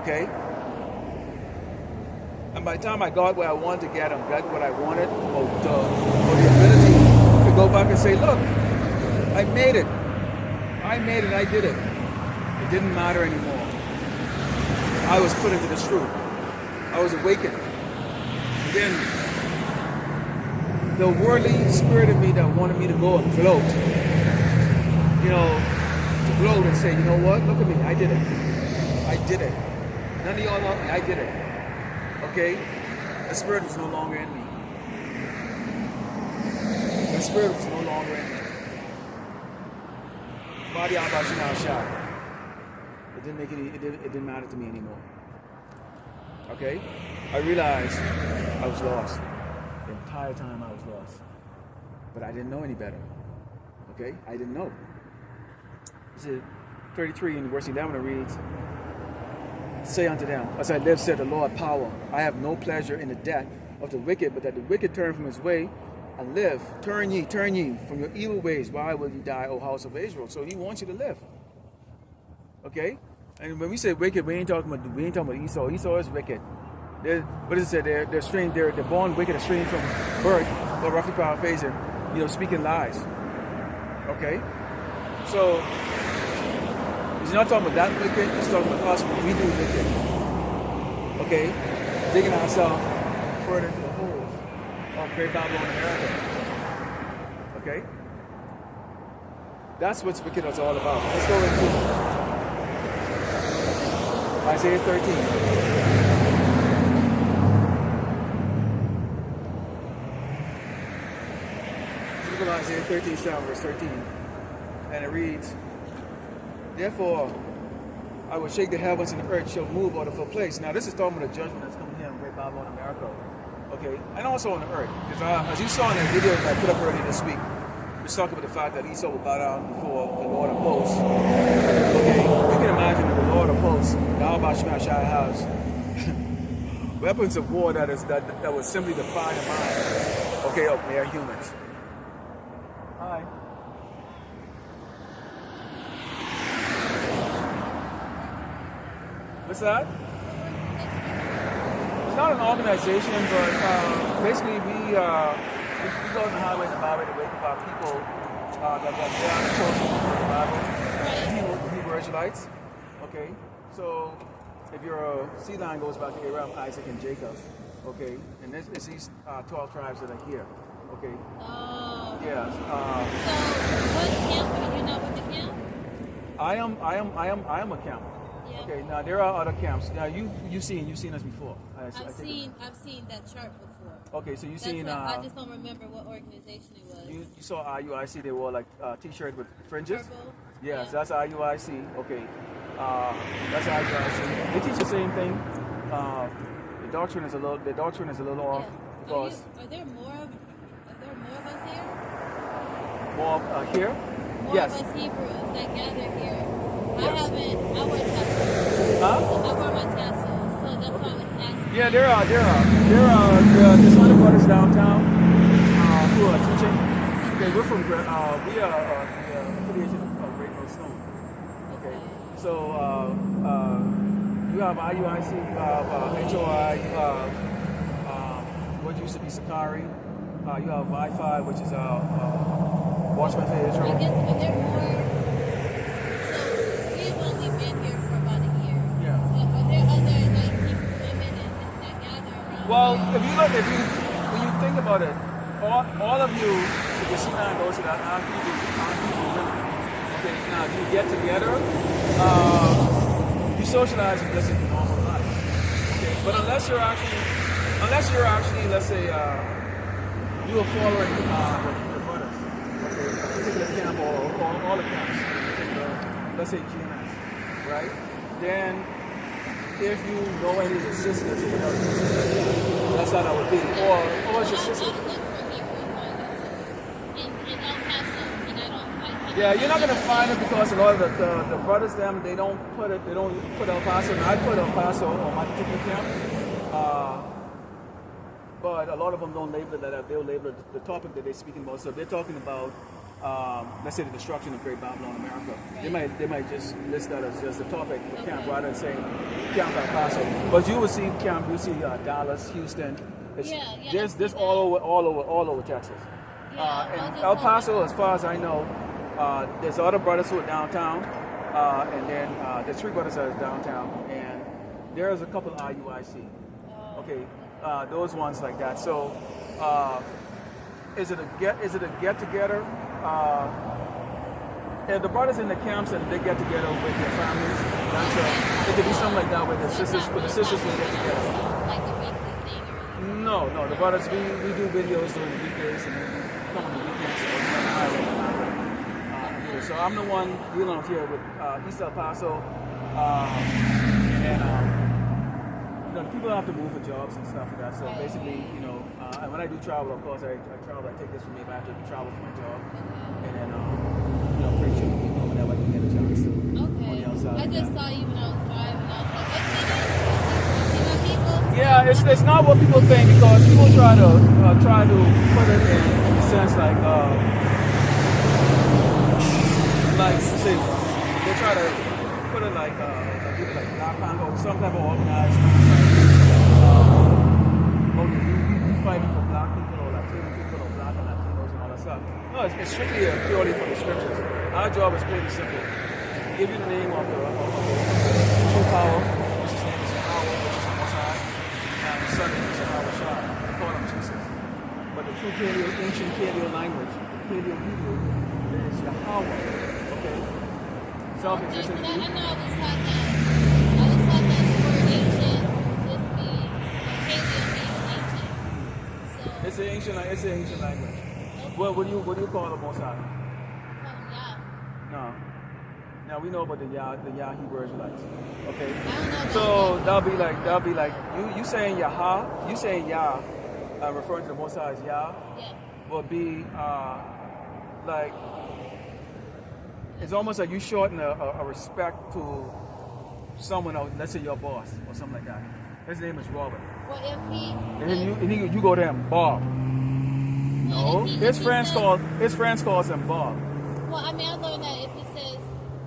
Speaker 1: Okay? And by the time I got where I wanted to get and got what I wanted, or the ability to go back and say, look, I made it. I made it, I did it. It didn't matter anymore. I was put into this truth. I was awakened. And then the worldly spirit in me that wanted me to go and gloat, you know, to gloat and say, you know what, look at me, I did it. I did it. None of y'all love me, I did it. Okay? The spirit was no longer in me. The spirit was no longer in me. Body out about now shot. It didn't matter to me anymore. Okay? I realized I was lost. The entire time I was lost. But I didn't know any better. Okay? I didn't know. This is 33 in verse 11 it reads, say unto them, as I live, said the Lord power, I have no pleasure in the death of the wicked, but that the wicked turn from his way and live. Turn ye from your evil ways. Why will ye die, O house of Israel? So he wants you to live. Okay? And when we say wicked, we ain't talking about Esau. Esau is wicked. What does it say? They're strange. They're born wicked, or strange from birth. But roughly paraphrasing, speaking lies. Okay. So he's not talking about that wicked. He's talking about us when we do wicked. Okay, digging ourselves further into the holes of Great Babylon America. Okay, that's what wicked is all about. Let's go into Isaiah 13. Isaiah 13, verse 13, and it reads, "Therefore I will shake the heavens and the earth shall move out of her place." Now this is talking about the judgment that's coming here in Great Babylon, America. Okay, and also on the earth, because as you saw in that video that I put up earlier this week, we was talking about the fact that Esau will bow down before the Lord of hosts. Okay, you can imagine that the Lord of hosts, Yahweh Shemashai, has weapons of war that would simply defy the mind, okay, of mere humans. Hi. What's that? It's not an organization, but basically we go on the highway and the byway to wake up our people that are chosen in the Bible, Hebrew Israelites. Okay, so if your seed line goes back to Abraham, Isaac, and Jacob, okay, and it's these 12 tribes that are here. Okay. Yes. So
Speaker 2: what camp are you not with the camp?
Speaker 1: I am a camp. Yeah. Okay. Now there are other camps. Now you've seen us before.
Speaker 2: I've seen that chart before.
Speaker 1: Okay, so you've seen.
Speaker 2: I just don't remember what organization it was.
Speaker 1: You saw IUIC. They wore like T-shirt with fringes.
Speaker 2: Purple.
Speaker 1: Yes, yeah. That's IUIC. Okay. That's IUIC. They teach the same thing. The doctrine is a little off because.
Speaker 2: Are there more of us here?
Speaker 1: More here?
Speaker 2: More
Speaker 1: Yes.
Speaker 2: of us Hebrews that gather here.
Speaker 1: Yes.
Speaker 2: I wear tassels.
Speaker 1: Huh?
Speaker 2: I wear my tassels, so that's why I was asking.
Speaker 1: Yeah, there are. There's other brothers downtown who are teaching. Okay, we're from, we are the affiliation of Great North Stone. Okay, so you have IUIC, you have HOI, you have what used to be Sakari. You have Wi-Fi, which is Watchman for Israel.
Speaker 2: I guess, but they're more. So we've only been here for about a year.
Speaker 1: Yeah.
Speaker 2: But are there other Hebrew women that gather around?
Speaker 1: Well, when you think about it, all of you, if you see now goes to that Hebrew women. Okay, now you get together, you socialize and this is normal life. Okay, but unless you're actually, let's say. You are following the brothers, okay, a particular camp or all the camps, let's say GMS, right? Then, if you know any of the sisters or whatever, that's how that would be. Or it's your sisters. Yeah, you're not gonna find it because a lot of the brothers, they don't put El Paso, and I put El Paso on my particular camp. But a lot of them don't label it that. They'll label it the topic that they're speaking about. So if they're talking about, let's say, the destruction of Great Babylon, America. Right. They might just list that as just a topic for camp rather than saying Camp El Paso. But you will see camp. You see Dallas, Houston. There's all over Texas. And El Paso, as far as I know, there's other brothers who are downtown, and then there's 3 brothers that are downtown, and there's a couple of IUIC. Okay. Those ones like that. So, is it a get together? If the brothers in the camps and they get together with their families, it could be something like that where the sisters will get together.
Speaker 2: Like a weekly thing or
Speaker 1: No. The brothers we do videos during the weekdays and then come on the weekends. So I'm the one dealing here with East El Paso, and people have to move for jobs and stuff like that. So basically, and when I do travel, of course, I travel. I take this with me, but I have to travel for my job, and then preach to people whenever I can get a chance to.
Speaker 2: Okay.
Speaker 1: On the outside.
Speaker 2: I just saw you when I was driving. I was like, what see my people?
Speaker 1: Yeah, it's not what people think because people try to put it in a sense like say they try to put it like either like black panther or some type of organized okay, we fighting for black people or Latino people or black and Latinos and all that stuff. No, it's strictly purely for the scriptures. Our job is plain and simple. Give you the name of the true power, which his name is Yahweh, which is the Most High, and the Son is Yahweh Shah. We call him Jesus. But the true ancient Paleo language, Paleo Hebrew, is Yahweh. Okay? Self-existent.
Speaker 2: Okay, I know I was taught that the word ancient just means Paleo means ancient. So
Speaker 1: It's an ancient language.
Speaker 2: okay.
Speaker 1: What do you call the Most High?
Speaker 2: Yah.
Speaker 1: No. Now we know about the YAH Hebrew Israelites. Okay.
Speaker 2: I don't know about
Speaker 1: So
Speaker 2: that.
Speaker 1: that'll be like you saying Yah, you saying Yah, referring to the Most High as Yah,
Speaker 2: Yeah.
Speaker 1: will be like it's almost like you shorten a respect to someone else, let's say your boss or something like that. His name is Robert.
Speaker 2: Well, if he
Speaker 1: And then you go to him, Bob. No.
Speaker 2: if he
Speaker 1: His friends calls him Bob.
Speaker 2: well, I mean, I learned that if it says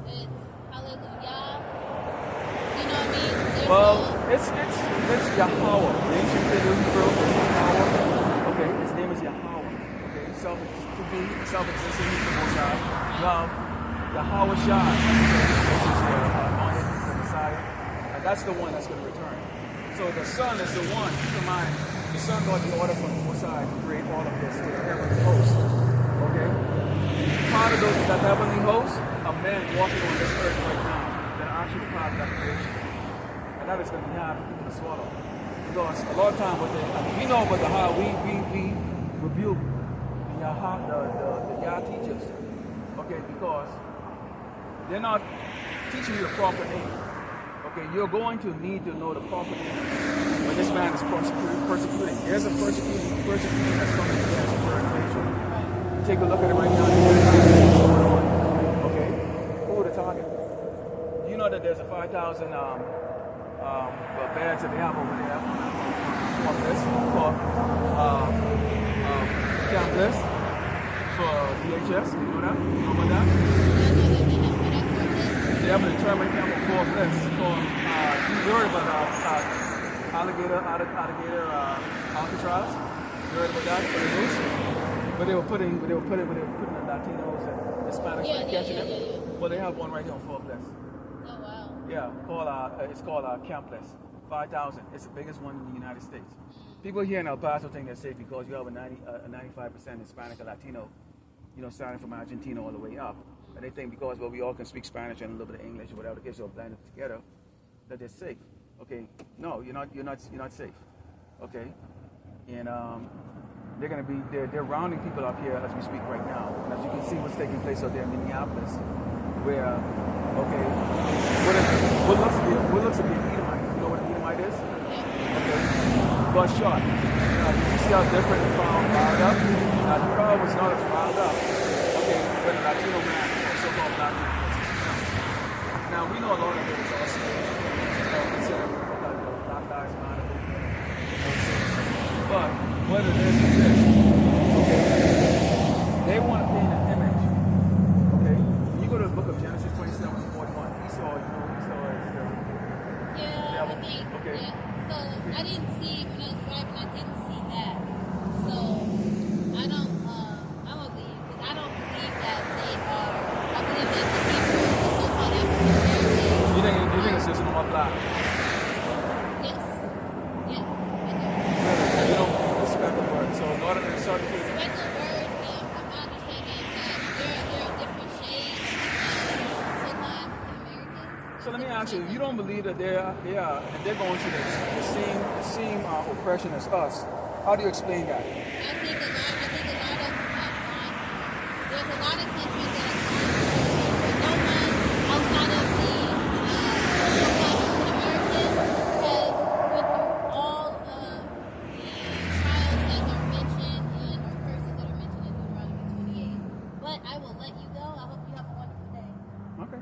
Speaker 2: it's Hallelujah, you know what I mean? There's
Speaker 1: Well,
Speaker 2: no,
Speaker 1: it's Yahweh. The ancient Hebrew is Yahweh. Okay, his name is Yahweh. Okay, self-existing, he's the Most High. Love, Yahweh Shai, which is anointed, the Messiah, and that's the one that's going to return. So the Son is the one. Keep in mind, the Son got the order from the Most High to create all of this to the heavenly host. Okay, part of that heavenly host are men walking on this earth right now that are actually part of that creation. And that is going to be hard for people to swallow. Because a lot of times, we know about the how we rebuke the Yah teachers. Okay, because they're not teaching you the proper name. Okay, you're going to need to know the proper name when this man is persecuting. There's a persecuting that's coming against the third nation. Take a look at it right now. Okay, who are the target? You know that there's a 5,000 beds that they have over there for this, for Camp Bliss, for DHS. You know that? You know about that? They have a determined camp of 4 Bliss for you heard about alligator Alcatraz. You heard about that for the news? But they were putting the Latinos and Hispanics catching them.
Speaker 2: Yeah.
Speaker 1: Well, they have one right here on 4 Bliss.
Speaker 2: Oh wow.
Speaker 1: Yeah, it's called Camp Bliss. 5,000. It's the biggest one in the United States. People here in El Paso think they're safe because you have a 95% Hispanic or Latino, starting from Argentina all the way up. And they think because we all can speak Spanish and a little bit of English or whatever the case, or blend it together, that they're safe. Okay, no, you're not safe. Okay, and they're rounding people up here as we speak right now. And as you can see, what's taking place out there in Minneapolis, where what looks to be an Edomite. You know what an Edomite is? Okay, got shot. You see how different the crowd riled up? Now the crowd was not as riled up. Okay, but the Latino man, so-called black man. Now we know a lot of it is also considered Black Lives Matter. But what it is this. Okay, they want to paint an image. Okay, when you go to the book of Genesis 27:41, Esau is
Speaker 2: Yeah, I think.
Speaker 1: Okay.
Speaker 2: Yeah. So I didn't see when I was driving. I didn't see that. So I don't believe because I don't believe that they are. I believe that the people, the so-called African Americans.
Speaker 1: You think it's just normal black?
Speaker 2: Yes. Yeah. I do.
Speaker 1: You don't respect the word. So in order to certain people.
Speaker 2: Respect the word, and my understanding is that there are different shades of so-called African Americans.
Speaker 1: So let me ask you, you don't believe that they're going through the same oppression as us? How do you explain that?
Speaker 2: I think a lot of there's a lot of countries that have gone through it, but no one outside of the African Americans has went through all of the trials that are mentioned or curses that are mentioned in Deuteronomy 28. But I will let you go. I hope you have a wonderful day.
Speaker 1: Okay.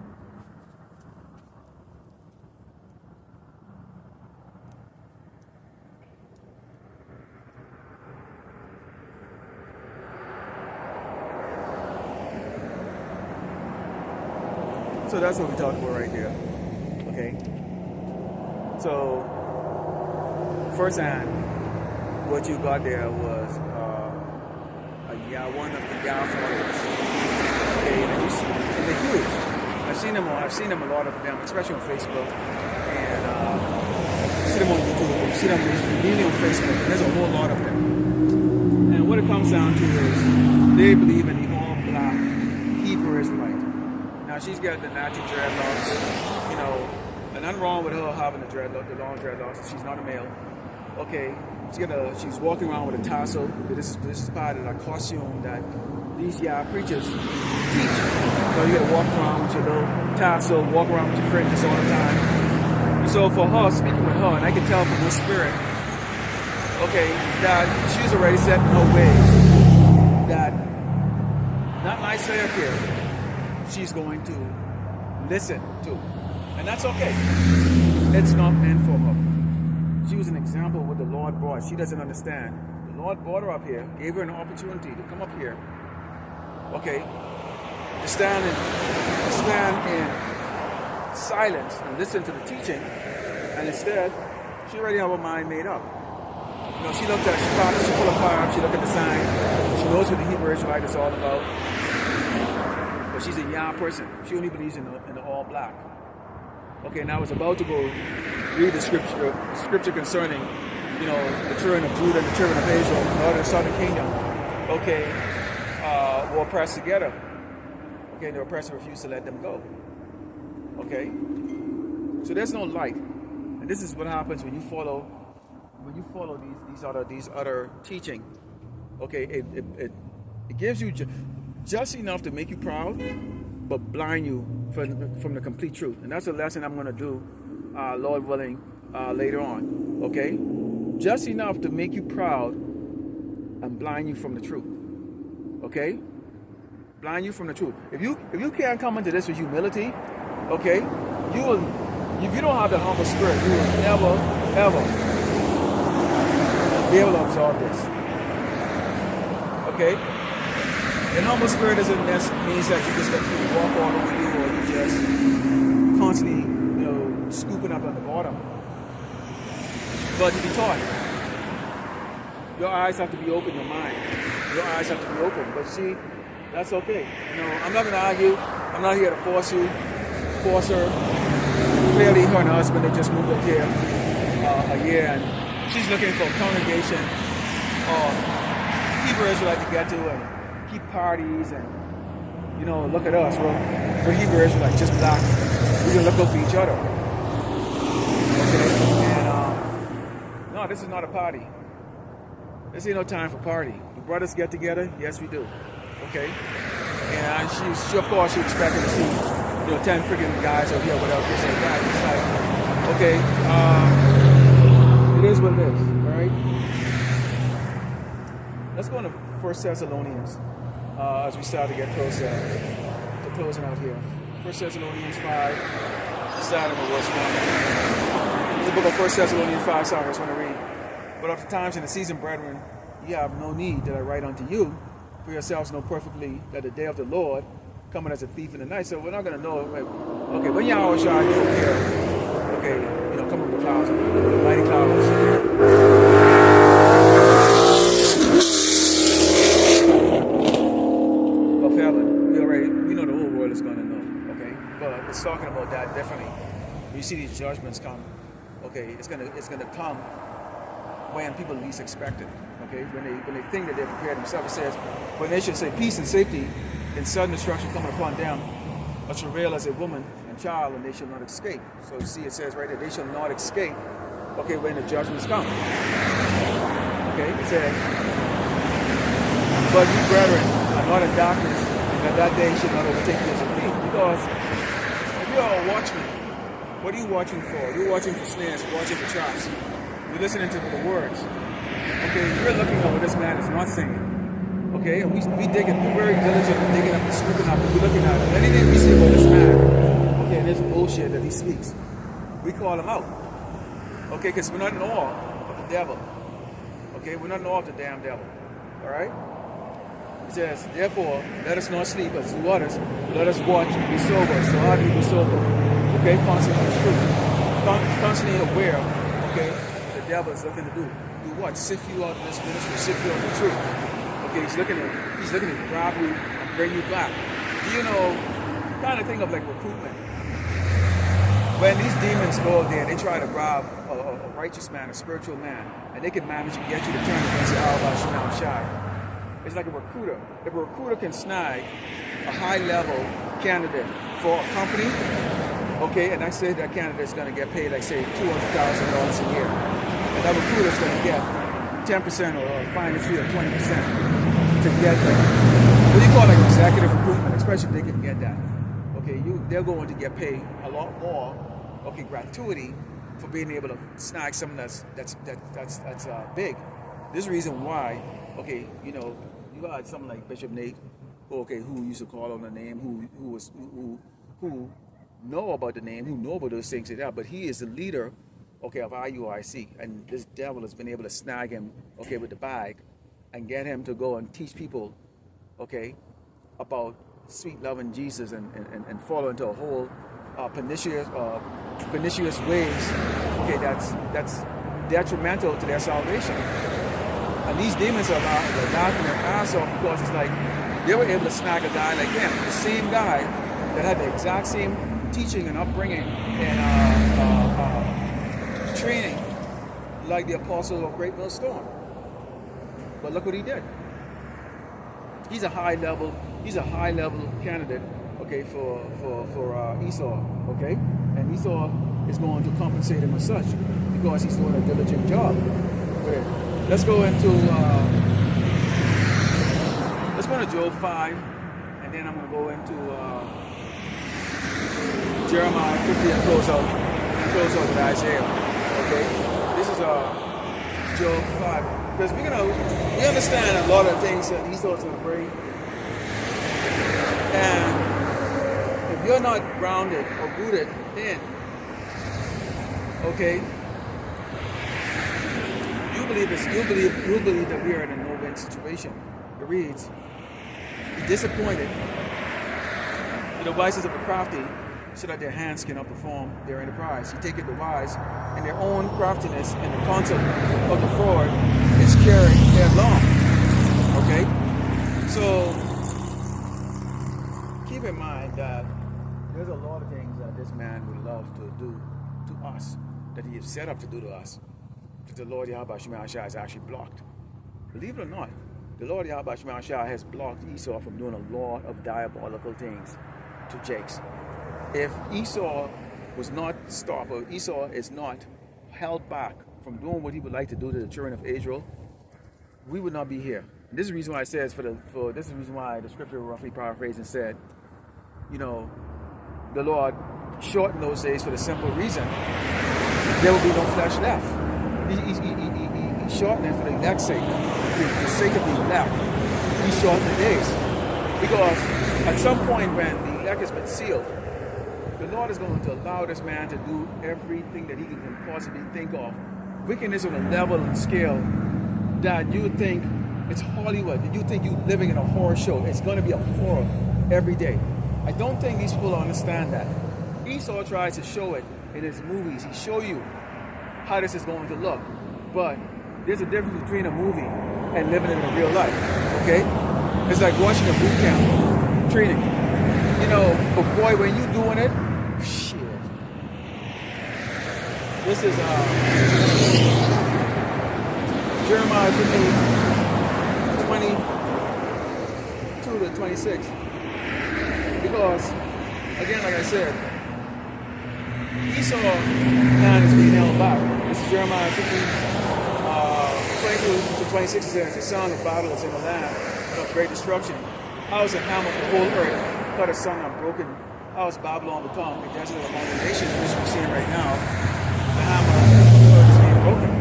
Speaker 1: So that's what we talked about right there. Okay. So, firsthand, what you got there was one of the YAH followers. Okay, and they're huge. I've seen them a lot of them, especially on Facebook, and you see them on YouTube. You see them mainly on Facebook. And there's a whole lot of them. And what it comes down to is they believe in the all-black Hebrew Israelite. Now she's got the natural dreadlocks, you know, and nothing wrong with her having the long dreadlocks. She's not a male. Okay, she's walking around with a tassel. This is part of the costume that these YAH preachers teach. So you gotta walk around with your little tassel, walk around with your fringes all the time. So for her, speaking with her, and I can tell from her spirit, okay, that she's already set in her ways that not my say up here, she's going to listen to. And that's okay. It's not meant for her. She was an example of what the Lord brought. She doesn't understand. The Lord brought her up here, gave her an opportunity to come up here, okay, to stand in silence and listen to the teaching, and instead, she already had her mind made up. You know, she pulled apart, she looked at the sign, she knows what the Hebrew Israelite is all about, but she's a YAH person. She only believes in the all black. Okay, and I was about to go read the scripture concerning, you know, the children of Judah and the children of Israel, the northern and southern kingdom, okay, were oppressed together. Okay, the oppressor refused to let them go. Okay, so there's no light, and this is what happens when you follow these other teaching. Okay, it gives you just enough to make you proud, but blind you from the complete truth. And that's a lesson I'm going to do, Lord willing, later on. Okay, just enough to make you proud and blind you from the truth. Okay, blind you from the truth. If you can't come into this with humility, okay, you will. If you don't have the humble spirit, you will never ever be able to absorb this. Okay, and humble spirit doesn't mean that you just let people walk all over you, or you just constantly, you know, scooping up at the bottom. But to be taught, your eyes have to be open, your mind. Your eyes have to be open. But see, that's okay. You know, I'm not going to argue. I'm not here to force her. Clearly, her and her husband, they just moved up here a year, and she's looking for a congregation of Hebrew Israelites to get to and keep parties, and, you know, look at us. We're Hebrew Israelites, just black. We can look out for each other. Okay? And, no, this is not a party. This ain't no time for party. The brothers get together? Yes, we do. Okay? And she of course, she expected to see, you know, 10 freaking guys over here without this and that. It's like, okay, it is what it is, all right? Let's go into 1 Thessalonians as we start to get closer to closing out here. 1 Thessalonians 5, starting with verse 1. The book of 1 Thessalonians 5, sorry, I just want to read. But of the times and the season, brethren, ye have no need that I write unto you, for yourselves know perfectly that the day of the Lord coming as a thief in the night. So we're not going to know, like, okay, when YAH do here, okay, you know, come up with clouds, mighty clouds. Of heaven, we know the whole world is going to know, okay? But it's talking about that differently. When you see these judgments come, okay, it's gonna come when people least expect it. Okay, when they think that they're prepared themselves, it says, when they should say peace and safety, and sudden destruction coming upon them, but travail as a woman and child, and they shall not escape. So you see, it says right there, they shall not escape. Okay, when the judgments come. Okay, it says, but you brethren are not in darkness, and that day should not overtake you as a thief. Because if you are a watchman, what are you watching for? You're watching for snares, you're watching for traps. You're listening to the words. Okay, we're looking at what this man is not saying. Okay, and we digging, we're very diligent in digging up and scooping up, and we're looking at it. Anything we see about this man, okay, and this bullshit that he speaks, we call him out. Okay, because we're not in awe of the devil. Okay, we're not in awe of the damn devil. Alright? It says, therefore, let us not sleep as do others, let us watch and be sober. So how do we be sober? Okay, concentrate on the truth. constantly aware, okay, the devil is looking to do what? Sift you out of this ministry, sift you out of the truth. Okay, he's looking to grab you and bring you back. Do you know, kind of think of like recruitment. When these demons go out there, they try to grab a righteous man, a spiritual man, and they can manage to get you to turn against the YAH Shai. It's like a recruiter. If a recruiter can snag a high-level candidate for a company, okay, and I say that candidate's going to get paid, like say, $200,000 a year, and that recruiter's going to get 10% or a finder's fee of 20% to get that. What do you call like executive recruitment, especially if they can get that? Okay, they're going to get paid a lot more, okay, gratuity for being able to snag something that's big. This is the reason why, okay, you know, you got something like Bishop Nate, okay, who used to call on the name, who know about the name, who know about those things like that, but he is the leader, okay, of IUIC, and this devil has been able to snag him, okay, with the bag, and get him to go and teach people, okay, about sweet loving Jesus and fall into a whole pernicious ways, okay, that's detrimental to their salvation. And these demons are laughing their ass off because it's like they were able to snag a guy like him, the same guy that had the exact same teaching and upbringing and training like the apostle of Great Millstone. But look what he did. He's a high level candidate, okay, for Esau, okay, and Esau is going to compensate him as such because he's doing a diligent job. Okay. Let's go into Job 5, and then I'm going to go into Jeremiah 50 and close out with Isaiah. Okay, this is Job 5 because we understand a lot of things that Esau's going to bring, and if you're not grounded or rooted in, okay, you believe that we are in a no-win situation. It reads, "Be disappointed in the devices of the crafty, so that their hands cannot perform their enterprise. He taketh the wise in their own craftiness, and the counsel of the fraud is carried headlong." Okay? So, keep in mind that there's a lot of things that this man would love to do to us, that he is set up to do to us, that the Lord YAH has actually blocked. Believe it or not, the Lord YAH has blocked Esau from doing a lot of diabolical things to Jake's. If Esau was not stopped, or Esau is not held back from doing what he would like to do to the children of Israel, we would not be here. And this is the reason why it says, this is the reason why the scripture roughly paraphrased and said, you know, the Lord shortened those days for the simple reason there will be no flesh left. He shortened it for the elect's sake, for the sake of the elect. He shortened the days. Because at some point when the elect has been sealed, the Lord is going to allow this man to do everything that he can possibly think of. Wickedness on a level and scale that you think it's Hollywood, that you think you're living in a horror show. It's going to be a horror every day. I don't think these people understand that. Esau tries to show it in his movies. He show you how this is going to look. But there's a difference between a movie and living in real life, okay? It's like watching a boot camp training. You know, but boy, when you doing it, shit. This is Jeremiah 15, 22 to 26. Because, again, like I said, Esau man is being held back. This is Jeremiah 15, 22 to 26. It says, "The sound of battle is in the land of great destruction. How is the hammer of the whole earth cut asunder and broken? How is Babylon become a desolate among the nations?" Which we're seeing right now. The hammer of the earth is being broken.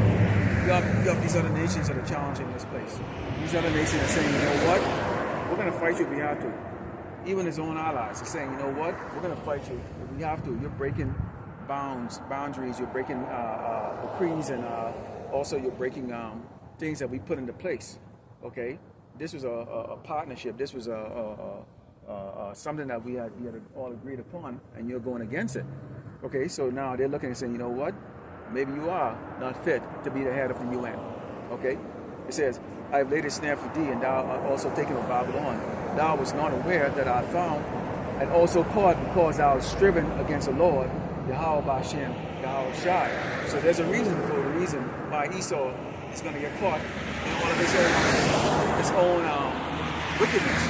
Speaker 1: You have these other nations that are challenging this place. These other nations are saying, you know what? We're going to fight you if we have to. Even his own allies are saying, you know what? We're going to fight you if we have to. You're breaking boundaries. You're breaking decrees, and also you're breaking things that we put into place. Okay? This was a partnership. This was something that we had all agreed upon, and you're going against it. Okay, so now they're looking and saying, you know what? Maybe you are not fit to be the head of the UN. Okay? It says, I have laid a snare for thee, and thou art also taken of Babylon. Thou wast not aware that I found and also caught because thou hast striven against the Lord, Yahweh Bashem, Yahweh Shai. So there's a reason for the reason why Esau is going to get caught in all of his own wickedness.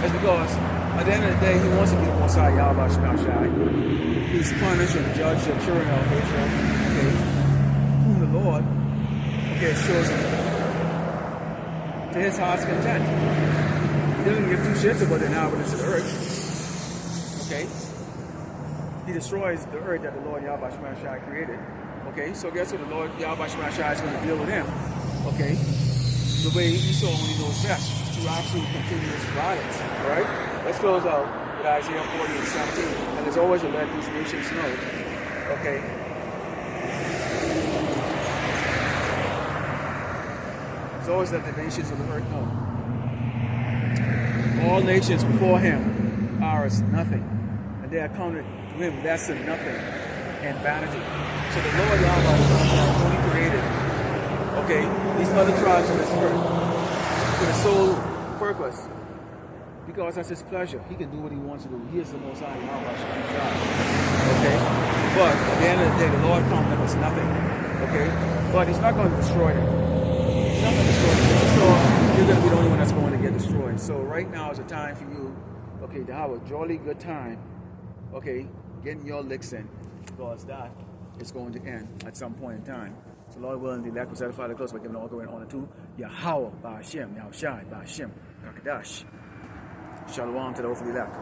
Speaker 1: It's because at the end of the day, he wants to be the Most High, Yahweh Shai. He's punished and judged the children of Israel, okay, whom the Lord, okay, has chosen to his heart's content. He doesn't give two shits about the inhabitants of the earth. Okay? He destroys the earth that the Lord Yahweh Shai created. Okay? So guess what? The Lord Yahweh Shai is going to deal with him. Okay? The way Esau only knows best, through absolute continuous violence. Alright? Let's close out with Isaiah 40 and 17. And there's always to let these nations know. Okay? There's always let the nations of the earth know. All nations before him are as nothing, and they are counted to him less than nothing and vanity. So the Lord Yahweh only created, okay, these other tribes on this earth with a sole purpose, because that's his pleasure. He can do what he wants to do. He is the Most High Yahweh. Okay, but at the end of the day, the Lord counted them as nothing. Okay, but he's not going to destroy them. He's not going to destroy them. So you're going to be the only one that's going to get destroyed. So right now is a time for you, okay, to have a jolly good time, okay, getting your licks in, because that is going to end at some point in time. So Lord willing, the elect will satisfy the close by giving all glory and honor to Yahweh, Ba'ashem, Yahweh Shai, Ba'ashem, Kakadash. Shalom to the hopefully elect.